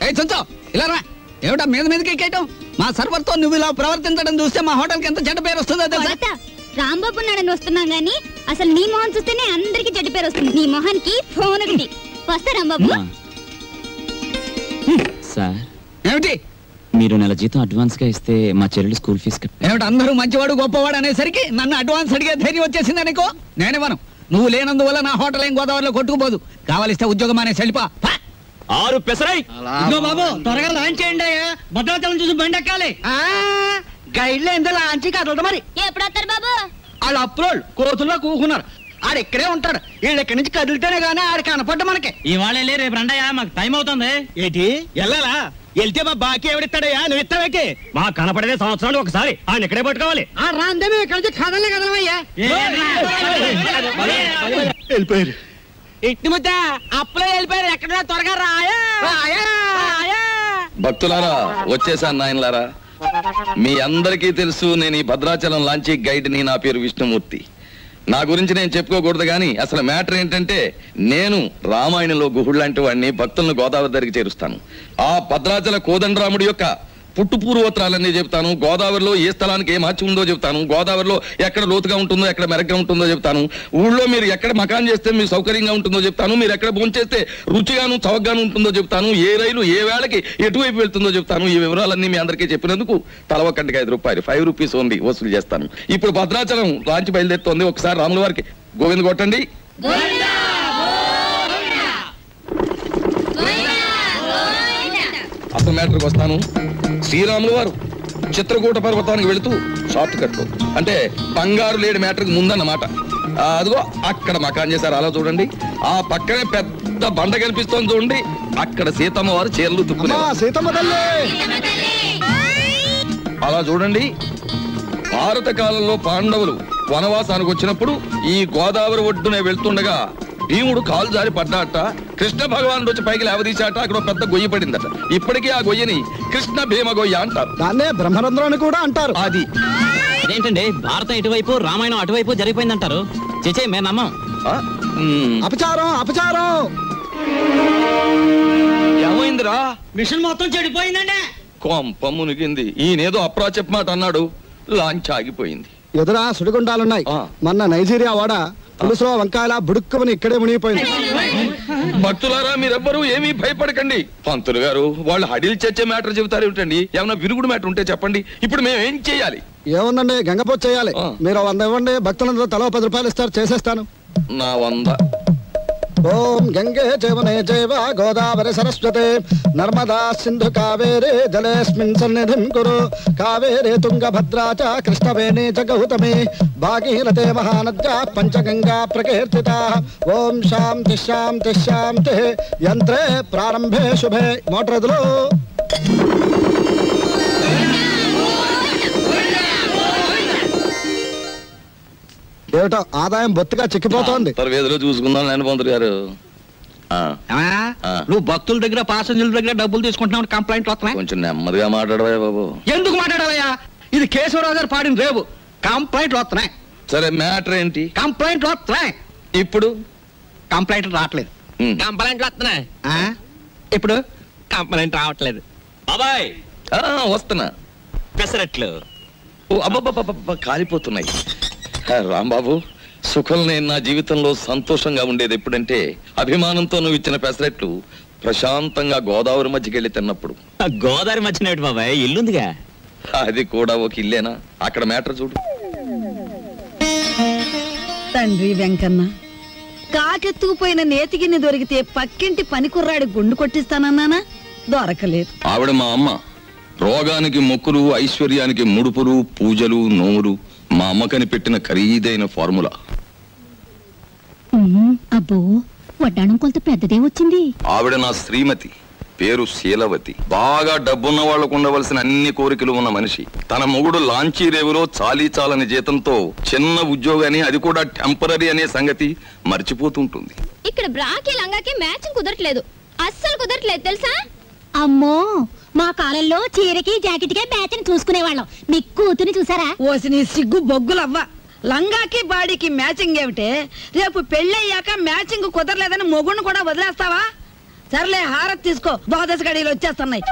ఏమిటా మీద మీదకి ఎక్కేయటం? మా సర్వర్ తో నువ్వు ఇలా ప్రవర్తించడం చూస్తే మా హోటల్ కి ఎంత చెడ్డ పేరు వస్తుందో. రాంబాబు నాడని వస్తున్నాం గానీ అసలు నీ మొహం చూస్తేనే అందరికి చెడ్డ పేరు వస్తుంది. నీ మొహానికి ఫోన్ ఒకటి. వస్తా రాంబాబు. సార్, ఏమిటి మీరు నెల జీతం అడ్వాన్స్ గా ఇస్తే మా చెల్లెలు స్కూల్ ఫీజు ఏమిటి? అందరూ మంచివాడు గొప్పవాడు అనేసరికి నన్ను అడ్వాన్స్ అడిగే ధైర్యం వచ్చేసింది అనుకో. నేనేమను, నువ్వు లేనందువల్ల నా హోటల్ ఏం గోదావరిలో కొట్టుకుపోదు. కావాలిస్తే ఉద్యోగం అనేసి వెళ్ళిపా. 6 పెసరై. బాబు, త్వరగా లాంచ్ చేయండి. భద్రాచలం చూసి బండి ఎక్కాలి. గైడ్లో ఎంత లాంచ్ కదలదు. మరి ఎప్పుడు వస్తారు బాబు? వాళ్ళు అప్రోల్ కోతుల్లో కూకున్నారు. ఆడు ఇక్కడే ఉంటాడు. వీళ్ళు ఇక్కడి నుంచి కదిలితేనే గానీ ఆడు కనపడ్డ మనకి. ఇవాళ వెళ్ళి రేపు రండయ్యా, మాకు టైం అవుతుంది. ఏంటి వెళ్ళాలా? వెళ్తే మా బాకీ ఎవడిస్తాడయ్యా? నువ్వు ఇస్తావేకి? మాకు కనపడేదే సంవత్సరాలు ఒకసారి, ఆయన ఇక్కడే పట్టుకోవాలి. రాందే మేము ఇక్కడ నుంచి కదలే కదలమయ్యా. వెళ్ళిపోయారు. ఇంటి ముద్ద అప్పులో వెళ్ళిపోయారు. ఎక్కడ త్వరగా రాయా. భక్తులారా, వచ్చేసాను నాయనలారా. మీ అందరికీ తెలుసు నేను ఈ భద్రాచలం లాంచీ గైడ్ని. నా పేరు విష్ణుమూర్తి. నా గురించి నేను చెప్పుకోకూడదు కానీ అసలు మ్యాటర్ ఏంటంటే, నేను రామాయణంలో గుహుడు లాంటి వాడిని. భక్తులను గోదావరి దగ్గరికి చేరుస్తాను. ఆ భద్రాచల కోదండరాముడి యొక్క పుట్టు పూర్వోత్తరాలన్నీ చెప్తాను. గోదావరిలో ఏ స్థలానికి ఏ మహత్యం ఉందో చెప్తాను. గోదావరిలో ఎక్కడ లోతుగా ఉంటుందో, ఎక్కడ మెరగ్గా ఉంటుందో చెప్తాను. ఊళ్ళో మీరు ఎక్కడ మకాన్ చేస్తే మీకు సౌకర్యంగా ఉంటుందో చెప్తాను. మీరు ఎక్కడ భోంచేస్తే రుచిగాను చవకగాను ఉంటుందో చెప్తాను. ఏ రైలు ఏ వేళకి ఎటువైపు వెళ్తుందో చెప్తాను. ఈ వివరాలన్నీ మీ అందరికీ చెప్పినందుకు తల ఒక్కటికి 5 రూపాయలు, 5 రూపీస్ ఓన్లీ వసూలు చేస్తాను. ఇప్పుడు భద్రాచలం లాంచి బయలుదేరుతోంది. ఒకసారి రాముల వారికి గోవింద కొట్టండి. అసలు మ్యాటర్కి వస్తాను. శ్రీరాములు వారు చిత్రకూట పర్వతానికి వెళుతూ షార్ట్ కట్ లో, అంటే బంగారు లేడి మ్యాటర్కి ముందన్నమాట. అదిగో అక్కడ మకాన్ చేశారు. అలా చూడండి. ఆ పక్కనే పెద్ద బండ కనిపిస్తోంది చూడండి. అక్కడ సీతమ్మ వారు చీరలు తుక్కునేవారు. అలా చూడండి. భారత కాలంలో పాండవులు వనవాసానికి వచ్చినప్పుడు ఈ గోదావరి ఒడ్డునే వెళ్తుండగా భీముడు కాలు జారి పడ్డాట. కృష్ణ భగవానుడు వచ్చి పైకి లేవదీశాట. అక్కడ పెద్ద గొయ్యి పడిందట. ఇప్పటికీ ఆ గొయ్యని కృష్ణ భీమ గొయ్య అంటారు. దాన్నే బ్రహ్మరంధ్రం అని కూడా అంటారు. అది అదేంటండి, భారతం ఇటువైపు రామాయణం అటువైపు జరిగిపోయిందంటారు. చేచే మేము నమ్మం. అపచారం అపచారం. ఏమైందిరా? మిషన్ మొత్తం చెడిపోయిందండి. కొంప మునిగింది. ఈయనేదో అప్రాచప్ మాట అన్నాడు. లాంచ్ ఆగిపోయింది. ఎదురా సుడిగుండాలున్నాయి. మొన్న నైజీరియా వాడ పులుసులో వంకాయల బుడుక్కుమని ఇక్కడే మునిగిపోయింది. భక్తులారా, మీరెవ్వరూ ఏమీ భయపడకండి. పంతులు గారు వాళ్ళు హడిల్ చచ్చే మ్యాటర్ చెబుతారు ఏమిటండి? ఏమన్నా విరుగుడు మ్యాటర్ ఉంటే చెప్పండి. ఇప్పుడు మేము ఏం చేయాలి? ఏముందండి, గంగపోతు చేయాలి. మీరు 100 ఇవ్వండి. భక్తులందరూ తలో 10 రూపాయలు ఇస్తారు, చేసేస్తాను. నా 100. ఓం గంగే జవనే జైవ గోదావరి సరస్వతే నర్మదా సింధు కావేరే జలేస్మిన్ సన్నిధిం కురు కావేరే తుంగభద్రా చ కృష్ణవేణి చ గౌతమి భాగీరథే మహానద్యా పంచగంగా ప్రకీర్తితాః. ఓం శాంతి శాంతి శాంతి. యంత్రే ప్రారంభే శుభే. మోటార్ ఎదులు. ఏమిటో ఆదాయం బొత్తిగా చిక్కిపోతోంది. తర్వేదిలో చూసుకుందాం నేను పంతులు గారు. నువ్వు భక్తుల దగ్గర పాసెంజర్ల దగ్గర డబ్బులు తీసుకుంటున్నావు, కంప్లైంట్లు వస్తున్నాయి. కొంచెం నెమ్మదిగా మాట్లాడవా బాబు. ఎందుకు మాట్లాడాలయ్యా? ఇది కేశవరావు గారు పాడిన రేవు. కంప్లైంట్లు వస్తున్నాయి. సరే మ్యాటర్ ఏంటి? కంప్లైంట్లు వస్తున్నాయి. ఇప్పుడు కంప్లైంట్లు రావట్లేదు. కంప్లైంట్లు వస్తున్నాయి. ఇప్పుడు కంప్లైంట్ రావట్లేదు. బాబాయ్ వస్తున్నా. పెసరట్లు అబ్బబ్బబ్బ కాలిపోతున్నాయి. రాంబాబు, సుఖం నేను నా జీవితంలో సంతోషంగా ఉండేది ఎప్పుడంటే అభిమానంతో నువ్వు ఇచ్చిన పెసరెట్లు ప్రశాంతంగా గోదావరి మధ్యకి వెళ్ళి తిన్నప్పుడు. గోదావరి మధ్యన బాబాయ్ ఇల్లుందిగా. అది కూడా ఒక ఇల్లేనా? అక్కడ మ్యాటర్ చూడు. తండ్రి వెంకన్న, కాకెత్తుకుపోయిన నేతిగిన్ని దొరికితే పక్కింటి పనికుర్రాడి గుండు కొట్టిస్తానన్నానా? దొరకలేదు. ఆవిడ మా అమ్మ. రోగానికి మొక్కులు, ఐశ్వర్యానికి ముడుపులు, పూజలు, నోములు మా అమ్మకని పెట్టిన ఖరీదైన ఫార్ములా. అబ్బో, వడ్డాణం కొంత పెద్దదే వచ్చింది. ఆవిడ నా శ్రీమతి. పేరు శీలవతి. బాగా డబ్బున్న వాళ్లకు ఉండవలసిన అన్ని కోరికలు ఉన్న మనిషి. తన మొగుడు లాంచీ రేవులో చాలీ చాలని జీతంతో చిన్న ఉద్యోగాన్ని, అది కూడా టెంపరీ అనే సంగతి మర్చిపోతుంటుంది. ఇక్కడ బ్రాకి లంగాకి మ్యాచింగ్ కుదరట్లేదు. అస్సలు కుదరట్లేదు తెలుసా? అమ్మో, మా కాలంలో చీరకి జాకెట్కే మ్యాచింగ్ చూసుకునేవాళ్ళం. మీ కూతుని చూసారా? ఓసి నీ సిగ్గు బొగ్గులవ్వ. లంగాకి బాడీకి మ్యాచింగ్ ఏమిటే? రేపు పెళ్ళయ్యాక మ్యాచింగ్ కుదరలేదని మొగుణ్ణి కూడా వదిలేస్తావా? సర్లే, హారతి తీసుకో. ద్వాదశ గడియలు వచ్చేస్తున్నాయి.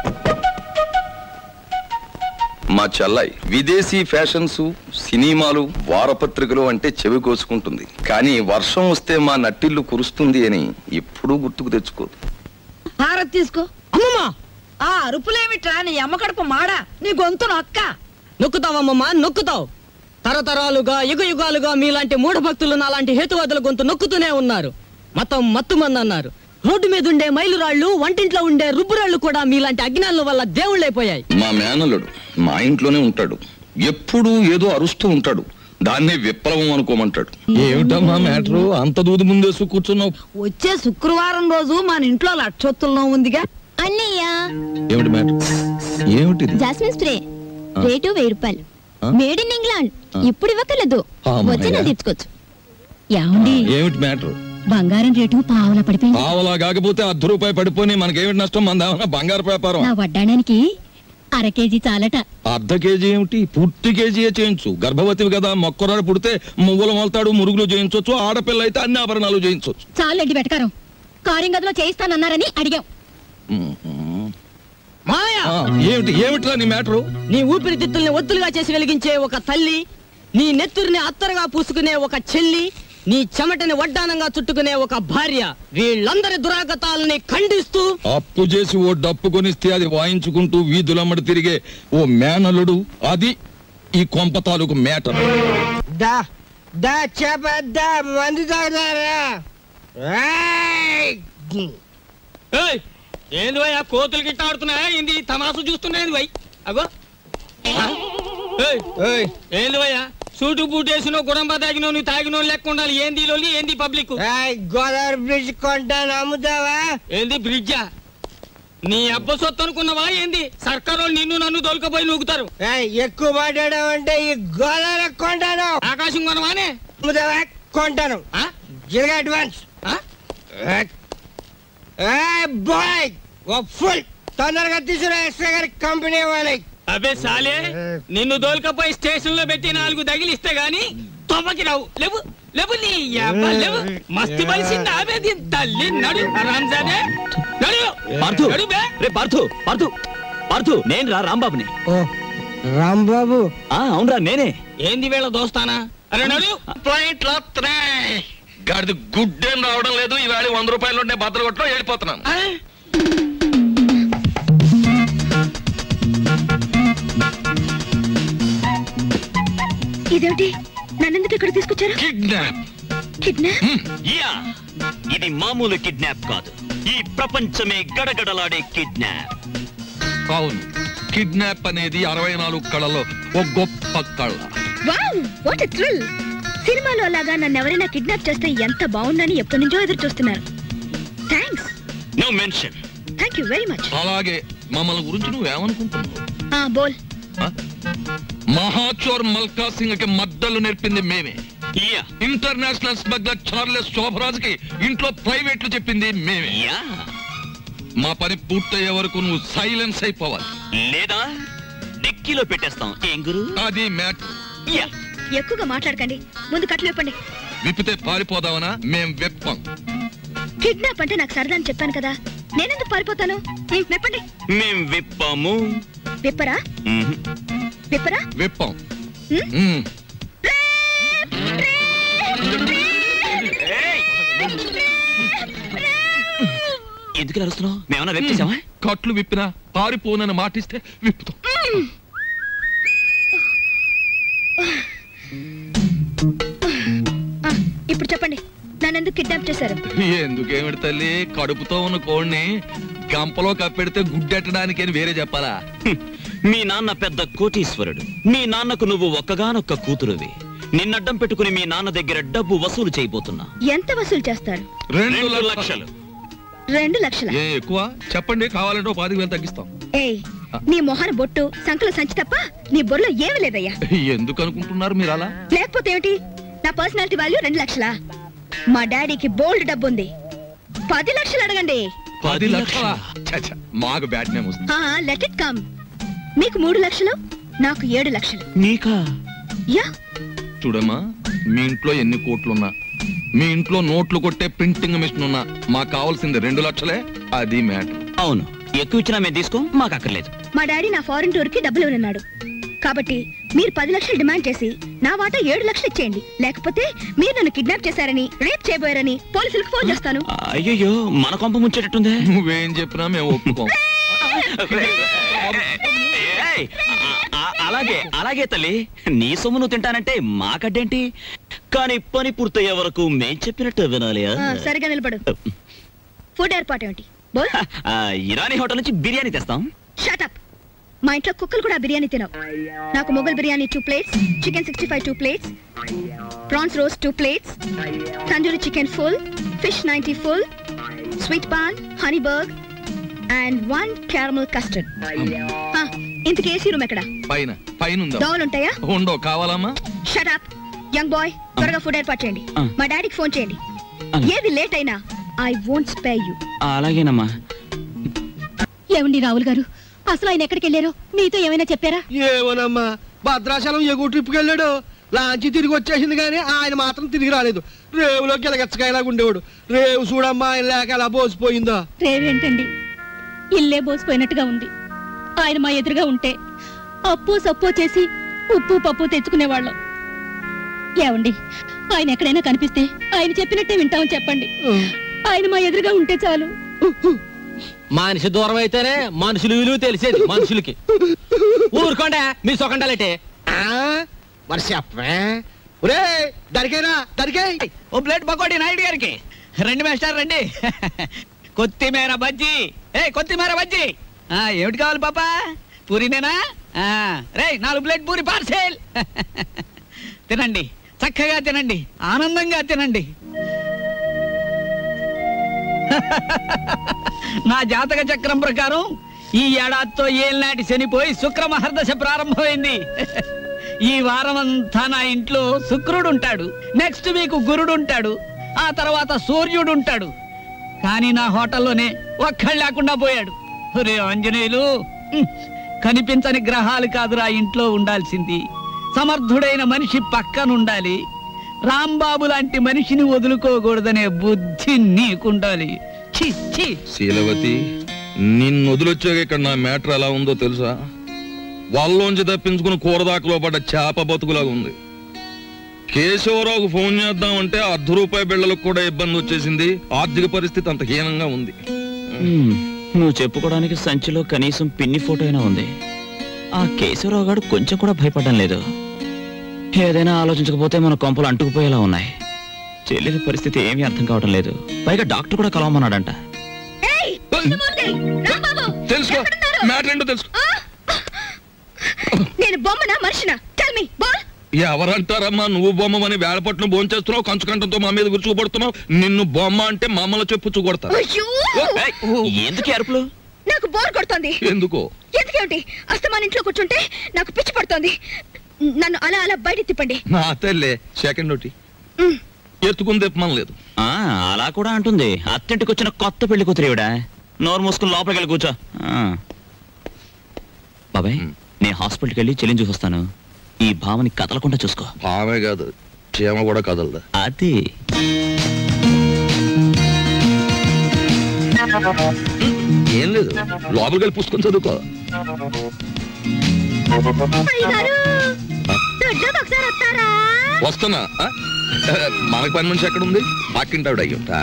మా చెల్లాయి విదేశీ ఫ్యాషన్స్, సినిమాలు, వారపత్రికలు అంటే చెవి కోసుకుంటుంది. కానీ వర్షం వస్తే మా నట్టిల్లు కురుస్తుంది అని ఎప్పుడూ గుర్తుకు తెచ్చుకోదు. హారతి తీసుకో. అమ్మమ్మా, ఆ అరుపులేమిట్రా? నీ అమ్మ కడుపు మాడా? నీ గొంతు నొక్క. నొక్కుతావమ్మమ్మా, నొక్కుతావు. తరతరాలుగా యుగ యుగాలుగా మీలాంటి మూఢభక్తులు నాలాంటి హేతువాదుల గొంతు నొక్కుతూనే ఉన్నారు. మతం మత్తుమంది అన్నారు. రోడ్డు మీద ఉండే మైలురాళ్లు, వంటింట్లో ఉండే రుబ్బురాళ్లు కూడా మీలాంటి అజ్ఞానుల వల్ల దేవుళ్ళైపోయాయి. మా మేనల్లుడు మా ఇంట్లోనే ఉంటాడు. ఎప్పుడూ ఏదో అరుస్తూ ఉంటాడు. దాన్ని విప్లవం అనుకోమంటాడు. ఏమిటమ్మా మ్యాటరు? అంత దూది ముందేసు కూర్చున్నావు. వచ్చే శుక్రవారం రోజు మన ఇంట్లో లక్షొత్తుల్లో ఉందిగా. అన్నయ్య ఏమిటి మ్యాటర్? ఏమిటిది? జాస్మిన్ స్ప్రే రేటు 1000 రూపాయలు. Made in England. ఇప్పుడు ఇవ్వకలేదు, వచ్చి నేను తెచ్చుకోవచ్చు. ఏమండి? ఏమిటి మ్యాటర్? బంగారం రేటు పావలా పడిపోయింది. పావలా కాకపోతే ₹10 పడిపోయి మనకేమిటి నష్టం? మన బంగారు వ్యాపారం. నా వడ్డాడానికి అర కేజీ చాలట. అర్ధ కేజీ ఏమిటి? పూర్తి కేజీయే చేయించు. గర్భవతివి కదా, మొక్కరాడు పుడితే మువ్వలు మొలతాడు, మురుగులు చేయించవచ్చు. ఆడపిల్ల అయితే అన్ని ఆభరణాలు చేయించవచ్చు. చాలండి వెటకారం. కారింగ్ గదిలో చేయిస్తానన్నారని అడిగాం. ఏమిట్రా నీ మ్యాటరు? నీ ఊపిరితిత్తుల్ని ఒత్తులుగా చేసి వెలిగించే ఒక తల్లి, నీ నెత్తురిని అత్తరుగా పూసుకునే ఒక చెల్లి, నీ చెమటని వడ్డానంగా చుట్టుకునే ఒక భార్య, వీళ్ళందరి దురాగతాలని ఖండిస్తూ అప్పు చేసి ఓ డప్పు కొనిస్తే అది వాయించుకుంటూ వీధులమ్మడి తిరిగే ఓ మేనలుడు, అది ఈ కొంప తాలూకు మ్యాటర్. మందు తాగుతారా? ఏంది భయ్ కోతులు గిట్ట ఆడుతున్నాయా? ఏంది తమాసు చూస్తున్నాయి భయ్? అగో ఏంది భయ్యా సూటు బూట్ వేసినో గుడంబా తాగినో నువ్వు తాగినో లెక్క ఉండాలి. ఏంది లోని ఏంది పబ్లిక్? గోదావరి బ్రిడ్జ్ కొంటాను, అమ్ముతావా? ఏంది బ్రిడ్జా? నీ అబ్బ సొత్తు అనుకున్నావా ఏంది? సర్కారు నిన్ను నన్ను దొలకపోయి నూగుతారు. ఎక్కువ మాట్లాడావంటే ఈ గోదావరి కొంటాను. ఆకాశం కొనవానే? అమ్ముతావా? కొంటాను. అడ్వాన్స్ బాయ్ ఫుల్ తొందరగా తీసుకురా ఎస్ఐ గారి కంపెనీ వాళ్ళకి. అబే సాలే, నిన్ను దోల్కపోయి స్టేషన్ లో పెట్టి 4 తగిలిస్తే గాని తొమ్మకి రావు. లేవు లేవు నీ లేవు. మస్తి మలిసింది ఆమె దీని తల్లి. నడు రాంజానే పార్థు, నేను రా రాంబాబుని. రాంబాబు? అవునరా నేనే. ఏంది వేళ దోస్తానా? అరే నడు. గాడిది గుడ్డేం రావడం లేదు. ఈవేళ ₹100 బద్దలు కొట్టడం వెళ్ళిపోతున్నాను. ఇదేమిటి? నన్నెందుకు ఇక్కడ తీసుకొచ్చారు? కిడ్నాప్. ఇది మామూలు కిడ్నాప్ కాదు, ఈ ప్రపంచమే గడగడలాడే కిడ్నాప్. అవును, కిడ్నాప్ అనేది 64 కళలో ఒక గొప్ప కళ. Wow, what a thrill! సినిమాలో లాగా నన్ను ఎవరైనా కిడ్నాప్ చేస్తే ఎంత బాగుందని ఎప్పటి నుంచో ఎదురు చూస్తున్నారు. Thanks. No mention. Thank you very much. అలాగే మమ్మల్ని గురించి నువ్వేమనుకుంటున్నావు? బోల్. మహాచోర్ మల్కా సింగ్ కి మద్దలు నేర్పింది మేమే. ఇంటర్నేషనల్ స్మగ్లర్ చార్లెస్ శోభరాజ్ కి ఇంట్లో ప్రైవేట్లు చెప్పింది మేమే. మా పని పూర్తయ్యే వరకు నువ్వు సైలెన్స్ అయిపోవాలి, లేదా డిక్కీలో పెట్టేస్తాం. ఏం గురు? అది మ్యాటర్. ఎక్కువగా మాట్లాడకండి, ముందు కట్లు విప్పండి. విప్పితే పారిపోదామనా? మేం విప్పం. కిడ్నాప్ అంటే నాకు సరదా అని చెప్పాను కదా, నేనెందుకు పారిపోతాను? విప్పండి. మేం విప్పాము. విప్పరా? విప్పరా? విప్పం. ఎందుకు అరుస్తున్నావు? మేమన్నా విప్పేసామా? కట్లు విప్పినా పారిపోనని మాటిస్తే విప్పుతాం. ఇప్పుడు చెప్పండి, నన్నెందుకు కిడ్నాప్ చేశారు? ఎందుకేమిటి తల్లి, కడుపుతో ఉన్న కోడిని గంపలో కప్పెడితే గుడ్డెట్టడానికి అని వేరే చెప్పాలా? మీ నాన్న పెద్ద కోటీశ్వరుడు. మీ నాన్నకు నువ్వు ఒక్కగానొక్క కూతురువి. నిన్నడ్డం పెట్టుకుని మీ నాన్న దగ్గర డబ్బు వసూలు చేయబోతున్నా. ఎంత వసూలు చేస్తారు? 2 లక్షలు. 2 లక్షల? ఎక్కువ చెప్పండి, కావాలంటే 10,000 తగ్గిస్తాం. ఏయ్, నీ మొహన బొట్టు సంకల సంచి తప్ప నీ బొర్రలో ఏమీ లేదయ్యా. ఎందుకు అనుకుంటున్నారు మీరు అలా? లేకపోతే ఏమిటి? నా పర్సనాలిటీ వాల్యూ 2 లక్షలా? మా డాడీకి బోల్డ్ డబ్బు ఉంది. 10 లక్షలు అడగండి. 10 లక్షలా? మాకు బ్యాడ్ నేమ్ వస్తుంది. Let it come. మీకు 3 లక్షలు, నాకు 7 లక్షలు. నీకా? యా. చూడమ్మా, మీ ఇంట్లో ఎన్ని కోట్లున్నా, మీ ఇంట్లో నోట్లు కొట్టే ప్రింటింగ్ మిషన్ ఉన్నా, మాకు కావాల్సింది 2 లక్షలే. అది మ్యాటర్. అవును, ఎక్కువ ఇచ్చినా మేము తీసుకో, మాకు అక్కర్లేదు. మా డాడీ నా ఫారెన్ టూర్ కి డబ్బులు ఇవ్వనున్నాడు కాబట్టి మీరు 10 లక్షలు డిమాండ్ చేసి నా వాటా 7 లక్షలు ఇచ్చేయండి. లేకపోతే మీరు నన్ను కిడ్నాప్ చేశారని, రేప్ చేయబోయారని పోలీసులకు ఫోన్ చేస్తాను. అయ్యో, మన కొంప ముంచేటట్టుందే. నువ్వేం చెప్పినా మేము ఒప్పుకోం. అలాగే తల్లి, నీ సొమ్ము నువ్వు తింటానంటే మాకడ్డేంటి? కానీ పని పూర్తయ్యే వరకు మేం చెప్పినట్టు వినాలి. సరిగా నిలబడు. ఫుడ్ ఏర్పాటు ఏమిటి? ఇరానీ హోటల్ నుంచి బిర్యానీ తెస్తాం. Shut up. మా ఇంట్లో కుక్కలు కూడా బిర్యానీ తినవు. నాకు Mughal biryani 2 plates, chicken 65 2 plates, prawns roast 2 plates, tandoori chicken full, fish 90 full, sweet paan, honey burg and 1 caramel custard. ఇంతకీ ఏసీ రూమ్ ఎక్కడ? పైన దోవలు ఉంటాయా? ఉండవు. కావాలమ్మా? షట్ అప్ యంగ్ బాయ్, త్వరగా ఫుడ్ ఏర్పాటు చేయండి. మా డాడీకి ఫోన్ చేయండి. ఏది లేట్ అయినా ఐ వోంట్ స్పేర్ యు. అలాగేనమ్మా. ఏమండి రావుల్ గారు, అసలు ఆయన ఎక్కడికి వెళ్ళారో మీతో ఏమైనా చెప్పారా? ఏమోనమ్మా, భద్రాచలం ఎగువ ట్రిప్కి వెళ్ళాడు. లాంచి తిరిగి వచ్చేసింది కానీ ఆయన మాత్రం తిరిగి రాలేదు. రేవులో గిలగచ్చకాయలాగా ఉండేవాడు. రేవు చూడమ్మా ఆయన లేక ఎలా బోసిపోయిందో. రేవేంటండి, ఇల్లే బోసిపోయినట్టుగా ఉంది. ఆయన మా ఎదురుగా ఉంటే అప్పు సప్పు చేసి ఉప్పు పప్పు తెచ్చుకునేవాళ్ళం. ఏమండి, ఆయన ఎక్కడైనా కనిపిస్తే ఆయన చెప్పినట్టే వింటామని చెప్పండి. ఆయన మా ఎదురుగా ఉంటే చాలు. మనిషి దూరం అయితేనే మనుషులు విలువ తెలిసేది మనుషులకి. ఊరుకోండా మీ సొకండాలంటే. మరి చెప్పే ఒరే దరికేరా దరికే. ఓ ప్లేట్ పకోడీ నాయుడు గారికి. రండి మేస్టర్ రండి. కొత్తిమీర బజ్జీ. కొత్తిమీర బజ్జీ ఏమిటి కావాలి పాపా? పూరినేనా? రే 4 ప్లేట్ పూరి పార్సెల్. తినండి, చక్కగా తినండి, ఆనందంగా తినండి. నా జాతక చక్రం ప్రకారం ఈ ఏడాదితో ఏళ్ళనాటి శనిపోయి శుక్ర మహర్దశ ప్రారంభమైంది. ఈ వారం అంతా నా ఇంట్లో శుక్రుడు ఉంటాడు, నెక్స్ట్ వీక్ గురుడు ఉంటాడు, ఆ తర్వాత సూర్యుడు ఉంటాడు. కానీ నా హోటల్లోనే ఒక్కళ్ళు లేకుండా పోయాడు. రే ఆంజనేయులు, కనిపించని గ్రహాలు కాదురా ఇంట్లో ఉండాల్సింది. సమర్థుడైన మనిషి పక్కనుండాలి. రాంబాబు లాంటి మనిషిని వదులుకోకూడదనే బుద్ధి నీకుండాలి. శీలవతి, నిన్ను వదిలొచ్చాక ఇక్కడ నా మ్యాటర్ ఎలా ఉందో తెలుసా? వాళ్ళలోంచి తప్పించుకుని కూరదాకలో పడ్డ చేప బతుకులాగా ఉంది. కేశవరావుకు ఫోన్ చేద్దామంటే ₹1 బిళ్ళలకు కూడా ఇబ్బంది వచ్చేసింది. ఆర్థిక పరిస్థితి అంత హీనంగా ఉంది. నువ్వు చెప్పుకోవడానికి సంచిలో కనీసం పిన్ని ఫోటో అయినా ఉంది. ఆ కేశవరావు గారు కొంచెం కూడా భయపడడం లేదు. ఏదైనా ఆలోచించకపోతే మన కొంపలు అంటుకుపోయేలా ఉన్నాయి. చెల్లెలి పరిస్థితి ఏమీ అర్థం కావడం లేదు. పైగా డాక్టర్ కూడా కలవమన్నాడంట. తెలుసుకో, మ్యాటర్ ఏంటో తెలుసుకో. నేను బొమ్మనా మనిషినా? Tell me ball. ఎవరంటారమ్మా నువ్వు బొమ్మని? వేళపట్నం భోంచేస్తున్నావు, కంచుకంఠంతో మా మీద విరుచుకుపడుతున్నావు. నిన్ను బొమ్మ అంటే మమ్మల్ని చెప్పు చూకొడతా. ఎందుకు అరుపులు? నాకు బోర్ కొడుతోంది. ఎందుకో? ఎందుకేమిటి? అస్తమాన్ ఇంట్లో కూర్చుంటే నాకు పిచ్చి పడుతోంది. నన్ను అలా అలా బయట తిప్పండి. నా తల్లే సెకండ్ ఒకటి ఎత్తుకుని తిప్పమనలేదు. అలా కూడా అంటుంది. అత్తింటికి వచ్చిన కొత్త పెళ్లి కూతురేవిడా. నోరు మూసుకుని లోపలికి వెళ్ళి కూర్చో. బాబాయ్, నేను హాస్పిటల్కి వెళ్ళి చెల్లిని చూసొస్తాను. ఈ భావని కదలకుండా చూసుకో. భావే కాదు, చీమ కూడా కదలదా. అది ఏం లేదు, లోపలికి వెళ్ళి పుస్తకం చదువుకో. వస్తున్నా. మనకు పని మనిషి ఎక్కడ ఉంది? పక్కింటావిడ అయ్యుంటా.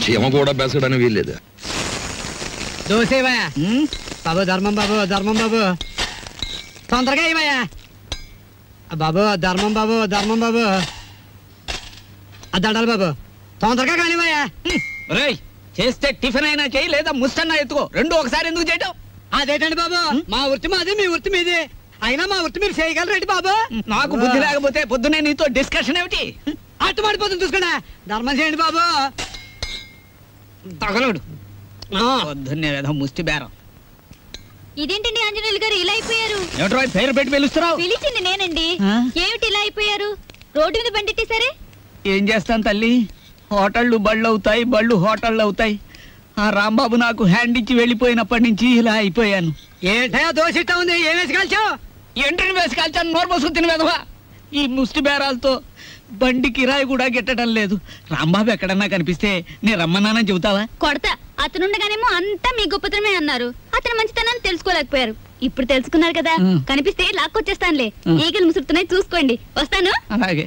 చీమ కూడా బెసడని వీల్లేదు. దోసేవయ్యా బాబు, ధర్మం బాబు, ధర్మం బాబు, తొందరగా ఇవయ్యా బాబు, ధర్మం బాబు, ధర్మం బాబు, దండాలి బాబు, తొందరగా కానివయ్యా. రేయ్, చేస్తే టిఫిన్ అయినా చేయి, లేదా ముస్తన్నా ఎత్తుకో. రెండు ఒకసారి ఎందుకు చేయటం? అదేటండి బాబు, మా వృత్తి మాది, మీ వృత్తి మీది. అయినా మా వృత్తి మీరు చేయగలరేంటి బాబు? నాకు బుద్ధి లేకపోతే పొద్దునే నీతో డిస్కషన్ ఏమిటి? అట్టుమాడిపోతుంది చూసుకోండి. ధర్మం చేయండి బాబు. తగలడు పొద్దున్నే ఏదో ముష్టి బేరం. ఇదేంటండి ఆంజనేయులు గారు ఇలా అయిపోయారు? ఏమిటో పేరు పెట్టి పిలుస్తున్నావు? పిలిచింది నేనండి. ఏమిటి ఇలా అయిపోయారు? రోడ్డు మీద బండిట్టేసరే. ఏం చేస్తాను తల్లి, హోటళ్ళు బళ్ళు అవుతాయి, బళ్ళు హోటళ్ళు అవుతాయి. ఆ రాంబాబు నాకు హ్యాండ్ ఇచ్చి వెళ్ళిపోయినప్పటి నుంచి ఇలా అయిపోయాను. ఏంటయా దోషిట్ట ఉంది? ఏం వేసి కాల్చావు? ఎంట్రీని వేసి కాల్చాను. నోరు పోసుకుని తిని వెదవా. ఈ ముష్టి బేరాలతో బండి కిరాయి కూడా గిట్టడం లేదు. రాంబాబు ఎక్కడన్నా కనిపిస్తే నేను రమ్మన్నానని చెబుతావా? కొడతా. అతనుండగానేమో అంతా మీ గొప్పతనమే అన్నారు. అతను మంచితనాన్ని తెలుసుకోలేకపోయారు. ఇప్పుడు తెలుసుకున్నారు కదా, కనిపిస్తే లాక్కొచ్చేస్తానులే. ఈగలు ముసురుతున్నాయి, చూసుకోండి. వస్తాను. అలాగే.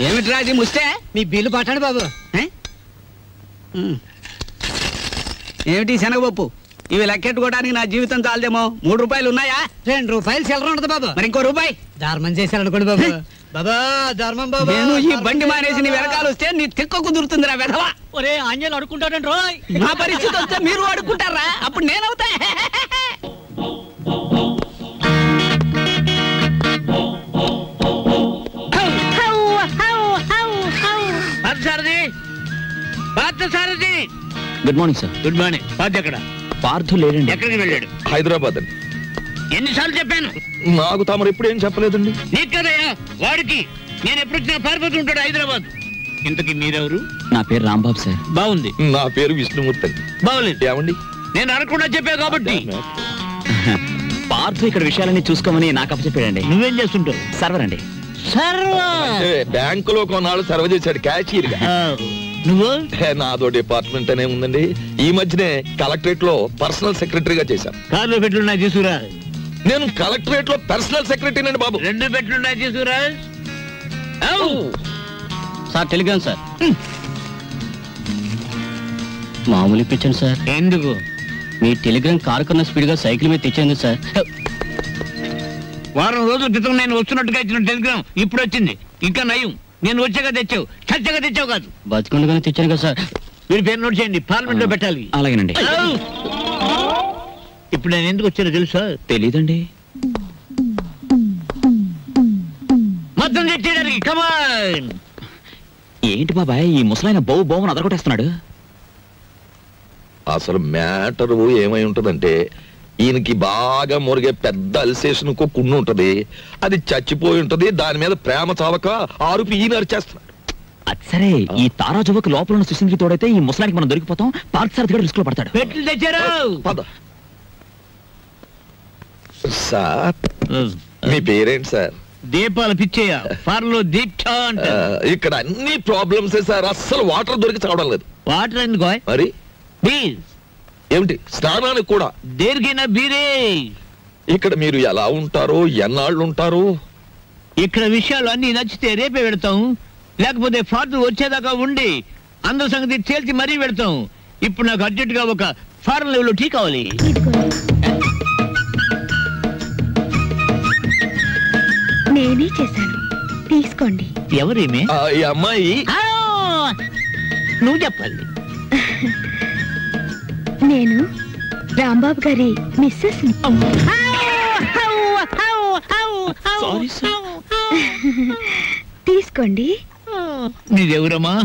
ఏమిటి రాజీ ముస్తే? మీ బిల్లు పట్టండి బాబు. ఏమిటి శనగపప్పు? ఇవి లెక్కెట్టుకోవడానికి నా జీవితం చాలదేమో. 3 రూపాయలు ఉన్నాయా? 2 రూపాయలు చిల్లర ఉండదు బాబు. మరి ఇంకో రూపాయి ధర్మం చేశారనుకోండి బాబు. బాబా ధర్మం బాబు. నేను ఈ బండి మానేసి నీ వెనకాల వస్తే నీ తిక్క కుదురుతుందిరా వెధవా. ఒరే ఆంజనేయులు అడుక్కుంటాడండి రోయ్. నా పరిస్థితి వస్తే మీరు అడుక్కుంటారా? అప్పుడు నేనవుతా. Good morning sir. Good morning. Parth ఎక్కడ? పార్థు లేడండి. ఎక్కడికి వెళ్ళాడు? హైదరాబాద్ అండి. ఎన్నిసార్లు చెప్పాను? నాకు తమరు ఎప్పుడు ఏం చెప్పలేదండి. నీకు కదయ్యా వాడికి. నేను ఎప్పుడు వచ్చినా పారిపోతూ ఉంటాడు హైదరాబాద్. ఇంతకీ మీరెవరు? నా పేరు రాంబాబు సార్. బాగుంది. నా పేరు విష్ణుమూర్తి. బాగులేదు. ఏమండి? నేను అనకుండా చెప్పా కాబట్టి. పార్థు ఇక్కడ విషయాలన్నీ చూసుకోమని నాకు అప్పచెప్పాడండి. నువ్వేం చేస్తుంటావు? సర్వర్ అండి. అంటే బ్యాంకులో కొన్నాళ్ళు సర్వ్ చేశాడు క్యాషియర్ గా. నువ్వు? నాదో డిపార్ట్మెంట్ అనే ఉందండి. ఈ మధ్యనే కలెక్టరేట్ లో పర్సనల్ సెక్రటరీగా చేశాను. కార్లో పెట్లున్నాయి తీసుకురా. నేను కలెక్టరేట్ లో పర్సనల్ సెక్రటరీ అండి బాబు. 2 పెట్లున్నాయి తీసుకురా. Sir Telegram sir. మామూలు ఇప్పించండి సార్. ఎందుకు? మీ టెలిగ్రామ్ కారు కన్నా స్పీడ్ గా సైకిల్ మీద తెచ్చేందు సార్. వారం రోజుల క్రితం నేను వస్తున్నట్టుగా ఇచ్చిన టెలిగ్రామ్ ఇప్పుడు వచ్చింది. ఇంకా నయం, నేను వచ్చాక తెచ్చావు. చచ్చాక తెచ్చావు కాదు. బతికుండగానే తెచ్చాను కదా సార్. మీరు పేరు నోట్ చేయండి, పార్లమెంట్ లో పెట్టాలి. అలాగేనండి. ఇప్పుడు నేను ఎందుకు వచ్చానో తెలుసా? తెలీదండి. మొత్తం తెచ్చేయడానికి. కమాన్. ఏంటి బాబాయ్ ఈ ముసలాయన బౌ బౌని అదరగొట్టేస్తున్నాడు? అసలు మ్యాటర్ ఏమై ఉంటదంటే, ఈయనకి బాగా మురిగే పెద్ద అల్సేషన్ కున్ను ఉంటది. అది చచ్చిపోయి ఉంటది. దాని మీద ప్రేమ చావక ఆరుపి ఈయన అరిచేస్తున్నాడు. అది సరే, ఈ తారాజువకు లోపల ఉన్న సుశీల్కి తోడైతే ఈ ముసలానికి మనం దొరికిపోతాం. పార్థసారథి గారు రిస్క్ లో పడతాడు. పెట్లు తెచ్చారు. పద సార్. మీ పేరేంటి సార్? దీపాలు పిచ్చేయ. ఫార్లో దీక్ష అంట. ఇక్కడ అన్ని ప్రాబ్లమ్స్ సార్. అస్సలు వాటర్ దొరికి చావడం లేదు. వాటర్ ఎందుకో? మరి బీర్ ఏమిటి? స్నానానికి కూడా దేనికైనా బీరే. ఇక్కడ మీరు ఎలా ఉంటారు? ఎన్నాళ్ళు ఉంటారు? ఇక్కడ విషయాలు అన్ని నచ్చితే రేపే పెడతాం. లేకపోతే ఫాదర్ వచ్చేదాకా ఉండి అందరి సంగతి తేల్చి మరీ పెడతాం. ఇప్పుడు నాకు అర్జెంట్ గా ఒక ఫారెన్ లెవెల్ టీ కావాలి. నేనే చేశాను, తీసుకోండి. ఎవరేమే? ఈ అమ్మాయి. నువ్వు చెప్పాలి. నేను రాంబాబు గారి మిస్సెస్. తీసుకోండి. నీదెవరమ్మా?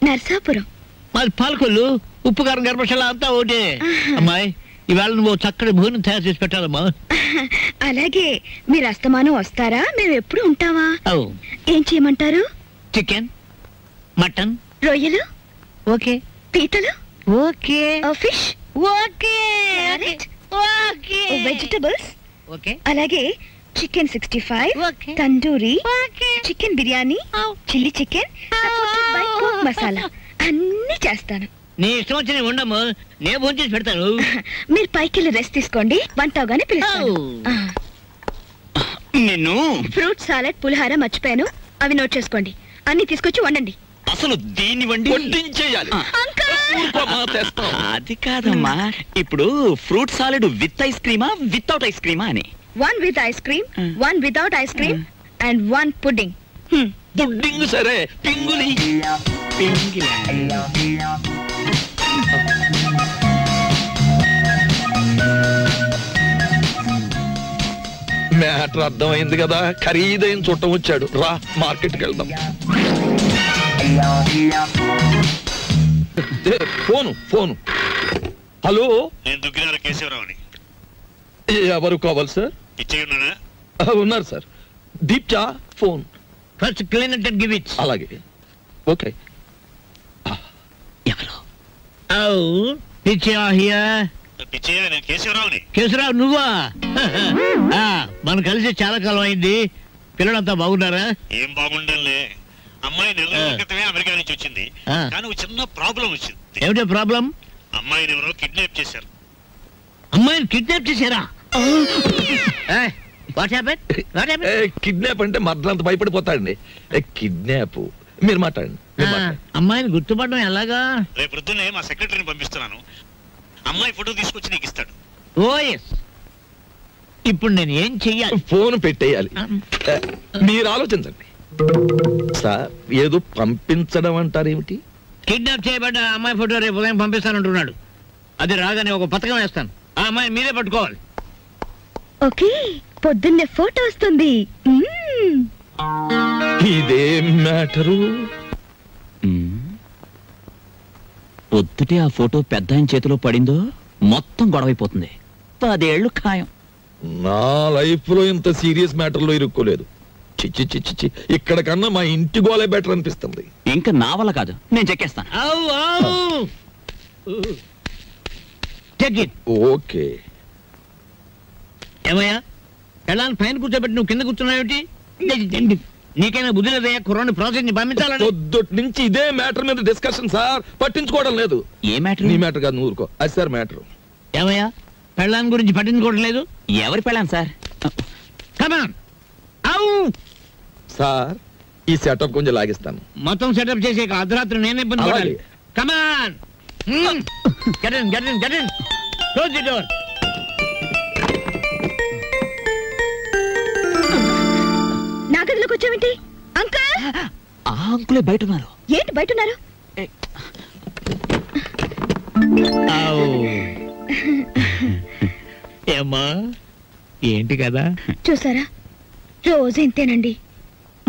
నర్సాపురం. మాది పాలకొల్లు. ఉప్పు కారం గర్భశాల అంతా ఒకటే. అమ్మాయి ఇవాళ నువ్వు చక్కటి భోజనం తయారు చేసి పెట్టాలమ్మా. అలాగే. మీరు అస్తమానం వస్తారా? మేము ఎప్పుడు ఉంటావా? ఏం చేయమంటారు? చికెన్, మటన్, రొయ్యలు ఓకే, పీతలు okay, fish okay, okay, vegetables okay, అలాగే chicken 65, tandoori, chicken biryani, chilli chicken, masala అన్ని చేస్తాను. నీ ఇష్టం వచ్చి ఉండము. నేను భోజనం చేసి పెడతాను. మీరు పైకి వెళ్ళి రెస్ట్ తీసుకోండి. వంట అవగానే పిలుస్తాను. నిన్ను ఫ్రూట్ సాలెడ్, పులిహార మర్చిపోయాను. అవి నోట్ చేసుకోండి. అన్ని తీసుకొచ్చి వండండి. అసలు దీన్ని వండి వడ్డించేయాలి. అది కాదమ్మా. ఇప్పుడు ఫ్రూట్ సాలెడ్ విత్ ఐస్ క్రీమా వితౌట్ ఐస్ క్రీమా అని? 1 with ice cream, 1 without ice cream, and 1 pudding. Pudding సరే, పింగులి. మ్యాటర్ అర్థమైంది కదా. ఖరీదైన చుట్టం వచ్చాడు. రా మార్కెట్కి వెళ్దాం. Phone phone. హలో, నేను దుగ్గినార కేశవరావుని. ఎవరు కావాలి సార్? ఇచ్చేయున్నానా? ఉన్నారు సార్. దీప్చా phone. First clean it and give it. అలాగే. ఓకే. ఎవరు? పిచ్చయ్య హియర్. పిచ్చయ్య, నేను కేశవరావుని. కేశవరావు నువ్వా? మనం కలిసి చాలా కాలం అయింది. పిల్లలంతా బాగున్నారా? ఏం బాగుండాలే. అమ్మాయి 4 రోజుల క్రితమే అమెరికా నుంచి వచ్చింది. కానీ ఒక చిన్న ప్రాబ్లం వచ్చింది. ఏమిటో ప్రాబ్లం? అమ్మాయిని ఎవరో కిడ్నాప్ చేశారు. అమ్మాయిని కిడ్నాప్ చేశారా? కిడ్నాప్ అంటే మర్దలంత భయపడిపోతాడండి. కిడ్నాప్ మీరు మాట్లాడండి. అమ్మాయిని గుర్తుపడడం ఎలాగా? రేపు పొద్దున్నే మా సెక్రటరీని పంపిస్తున్నాను. అమ్మాయి ఫోటో తీసుకొచ్చి నీకు ఇస్తాడు. ఓఎస్. ఇప్పుడు నేను ఏం చెయ్యాలి? ఫోన్ పెట్టేయాలి. మీరు ఆలోచించండి సార్. ఏదో పంపించడం అంటారేమిటి? కిడ్నాప్ చేయబడ్డ అమ్మాయి ఫోటో రేపు ఉదయం పంపిస్తానంటున్నాడు. అది రాగానే ఒక పథకం వేస్తాను. ఆ అమ్మాయి మీరే పట్టుకోవాలి. ఓకే, పొద్దున్నే ఫోటో వస్తుంది. ఇదేం మ్యాటరు? పొద్దుటే ఆ ఫోటో పెద్ద ఆయన చేతిలో పడిందో మొత్తం గొడవైపోతుంది. 10 ఏళ్ళు ఖాయం. నా లైఫ్ లో ఇంత సీరియస్ మ్యాటర్ లో ఇరుక్కోలేదు. చిచ్చి చిచ్చి, ఇక్కడ కన్నా మా ఇంటి గోలే బెటర్ అనిపిస్తుంది. ఇంకా నా వల్ల కాదు, నేను చెక్కేస్తాను. ఓకే. ఏమయ్యా, ఎలా పైన కూర్చోబెట్టి నువ్వు కింద కూర్చున్నావేంటి? నీకైనా బుద్ధి లేదయ్యా, కుర్రాన్ని ప్రాసెస్ ని పంపించాలని. పొద్దుటి నుంచి ఇదే మ్యాటర్ మీద డిస్కషన్ సార్. పట్టించుకోవడం లేదు. ఏ మ్యాటర్? నీ మ్యాటర్ కాదు, నువ్వు ఊరుకో. అది సార్ మ్యాటర్. ఏమయ్యా, పెళ్ళాన్ని గురించి పట్టించుకోవడం లేదు? ఎవరి పెళ్ళాను సార్? కమాన్. సార్, ఈ సెటప్ కొంచెం లాగిస్తాను. మొత్తం సెటప్ చేసే అర్ధరాత్రి నేనే ఇబ్బంది పడాలి. కమాన్. Get in. Close the door. నా గదిలోకి వచ్చావేంటి అంకుల్? ఆ అంకులే బయట ఉన్నారు. ఏంటి బయట ఉన్నారు? ఏమ్మా, ఏంటి కదా? చూసారా, రోజు ఇంతేనండి.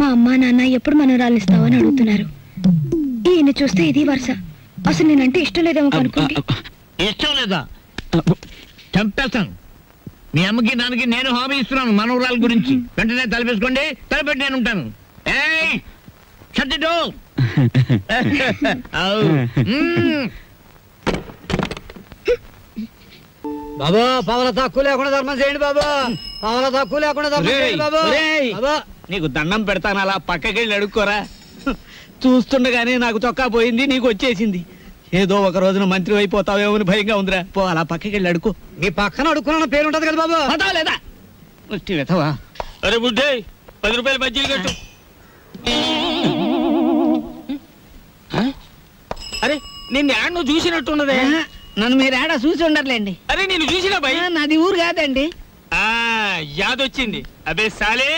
మా అమ్మా నాన్న ఎప్పుడు మనోరాలు ఇస్తావని అడుగుతున్నారు. ఈయన చూస్తే ఇది వరుస. అసలు నేనంటే ఇష్టం లేదేమో అనుకోండి. ఇష్టం లేదా? చంపేస్తాను. మీ అమ్మకి నాన్నకి నేను హామీ ఇస్తున్నాను మనోరాల గురించి. వెంటనే తలపేసుకోండి, తలపెట్టి నేను ఉంటాను. బాబా, పవల తక్కువ లేకుండా ధర్మం చేయండి బాబా. పవల తక్కువ లేకుండా ధర్మం చేయండి బాబా. నీకు దండం పెడతాను, అలా పక్కకెళ్ళి అడుక్కోరా. చూస్తుండగానే నాకు చొక్కా పోయింది, నీకు వచ్చేసింది. ఏదో ఒక రోజున మంత్రి అయిపోతావేమో అని భయంగా ఉందిరా. పో, అలా పక్కకెళ్ళి అడుకో. నీ పక్కన అడుక్కున్న పేరు ఉంటది కదా బాబా. పదా లేదా? వెతవా. అరే బుడ్డే, 10 రూపాయలు బజ్జీలు కట్టు. అరే, నిన్ను యాడ్ నువ్వు చూసినట్టున్నదే. నన్ను మీరు ఏడా చూసి ఉండర్లేండి. అరే, నేను చూసినా భయ్. నాది ఊరు కాదండి. యాదొచ్చింది. అబే సాలే,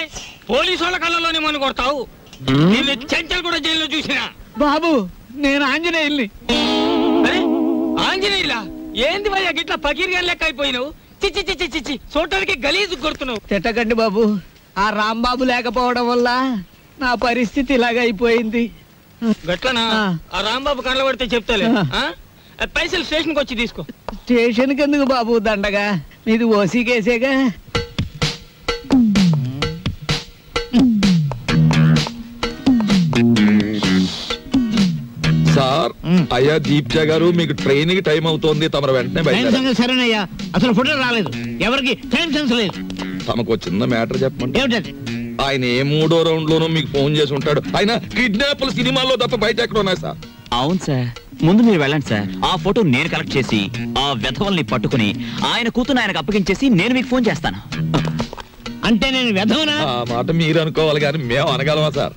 పోలీసు వాళ్ళ కళ్ళలోనే మన కొడతావు. నిన్ను చెంచల్ కూడా జైల్లో చూసినా. బాబు, నేను ఆంజనేయుల్ని. అరే, ఆంజనేయులా? ఏంది భయ్యా గిట్లా పకీర్గా లెక్క అయిపోయినావు? చిచ్చి చిచ్చి చిచ్చి, చూడటానికి గలీజు కొడుతున్నావు. తిట్టకండి బాబు, ఆ రాంబాబు లేకపోవడం వల్ల నా పరిస్థితి ఇలాగ అయిపోయింది. గట్లనా? ఆ రాంబాబు కళ్ళ పడితే చెప్తాలే. పైసలు స్టేషన్కి వచ్చి తీసుకో. స్టేషన్కి ఎందుకు బాబు దండగా? నీది ఓసీ కేసేగా. సార్, అయ్యా దీప్జా గారు, మీకు ట్రైన్ కి టైం అవుతోంది. తమరు వెంటనే బయలుదేరాలి. సరేనయ్యా, అసలు ఫోటో రాలేదు. ఎవరికి టైం సెన్స్ లేదు. తమకు చిన్న మ్యాటర్ చెప్పండి. ఆయన ఏ 3వ రౌండ్ లోనూ మీకు ఫోన్ చేసి ఉంటాడు. ఆయన కిడ్నాప్లు సినిమాల్లో తప్ప బయట ఎక్కడ ఉన్నాయి సార్? అవును సార్, ముందు మీరు వెళ్ళండి సార్. ఆ ఫోటో నేను కలెక్ట్ చేసి ఆ వెధవల్ని పట్టుకుని ఆయన కూతురు ఆయనకు అప్పగించేసి నేను మీకు ఫోన్ చేస్తాను. అంటే నేను వెధవనా? ఆ మాట మీరు అనుకోవాలి కానీ మేము అనగలమా సార్?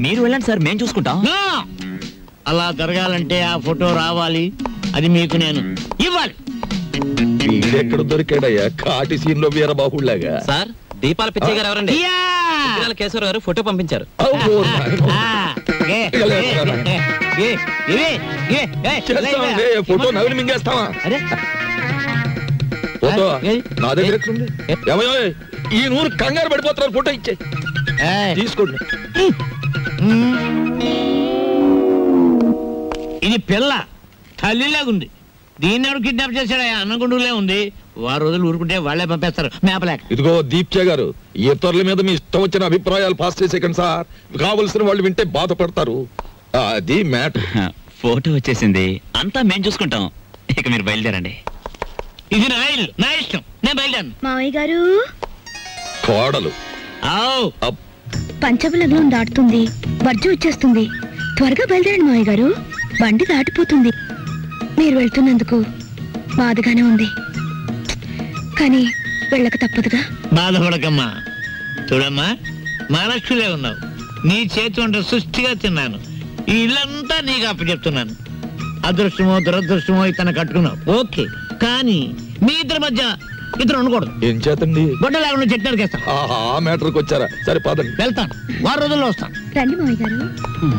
మీరు వెళ్ళండి సార్, మేము చూసుకుంటాం. అలా జరగాలంటే ఆ ఫోటో రావాలి. అది మీకు నేను ఇవ్వాలి. వీడెక్కడ దొరికాడయ్యా కాటి సీన్ లో వీరబాహుళ్లాగా? సార్, దీపాల పిచ్చయ్య గారు ఎవరండి? కేశవరావు గారు ఫోటో పంపించారు. ఫోటో నవ్వులు మింగేస్తావా? ఫోటో నా దగ్గర ఉంది. ఏమయ్యో, ఈ నూరు కంగారు పడిపోతున్నారు. ఫోటో ఇచ్చే తీసుకోండి. ఇది పిల్ల తల్లిలాగుంది. దీన్ని ఎవరు కిడ్నాప్ చేశాడా? అన్నగుండులే ఉంది. వారు రోజులు ఊరుకుంటే వాళ్ళే పంపేస్తారు మేపలేక. ఇదిగో దీప్చే గారు, ఇతరుల మీద మీ ఇష్టం వచ్చిన అభిప్రాయాలు పాస్ చేసేకండి సార్. కావలసిన వాళ్ళు వింటే బాధపడతారు. అది మ్యాటర్. ఫోటో వచ్చేసింది, అంతా మేము చూసుకుంటాం. ఇక మీరు బయలుదేరండి. ఇది నా ఇల్లు, నా ఇష్టం. నేను బయలుదేరను. మావయ్య గారు, కోడలు పంచబలగ్నం దాటుతుంది, వర్జం వచ్చేస్తుంది. త్వరగా బయలుదేరండి మావయ్య గారు, బండి దాటిపోతుంది. మీరు వెళ్తున్నందుకు బాధగానే ఉంది, కానీ వెళ్ళక తప్పదుగా. బాధపడకమ్మా. చూడమ్మా, మహాలక్ష్మిలే ఉన్నావు. నీ చేతి వంట సృష్టిగా తిన్నాను. ఈ ఇల్లంతా నీకు అప్పచెప్తున్నాను. అదృష్టమో దురదృష్టమో ఇతను కట్టుకున్నావు ఓకే, కానీ మీ ఇద్దరి మధ్య ఇతను ఉండకూడదు. ఏం చేతండి? గొడ్డ లేకుండా చెట్టు నరికేస్తాను. ఆ మ్యాటర్కి వచ్చారా? సరే పదండి. వెళ్తాను, 6 రోజుల్లో వస్తాను. రండి మామయ్య గారు.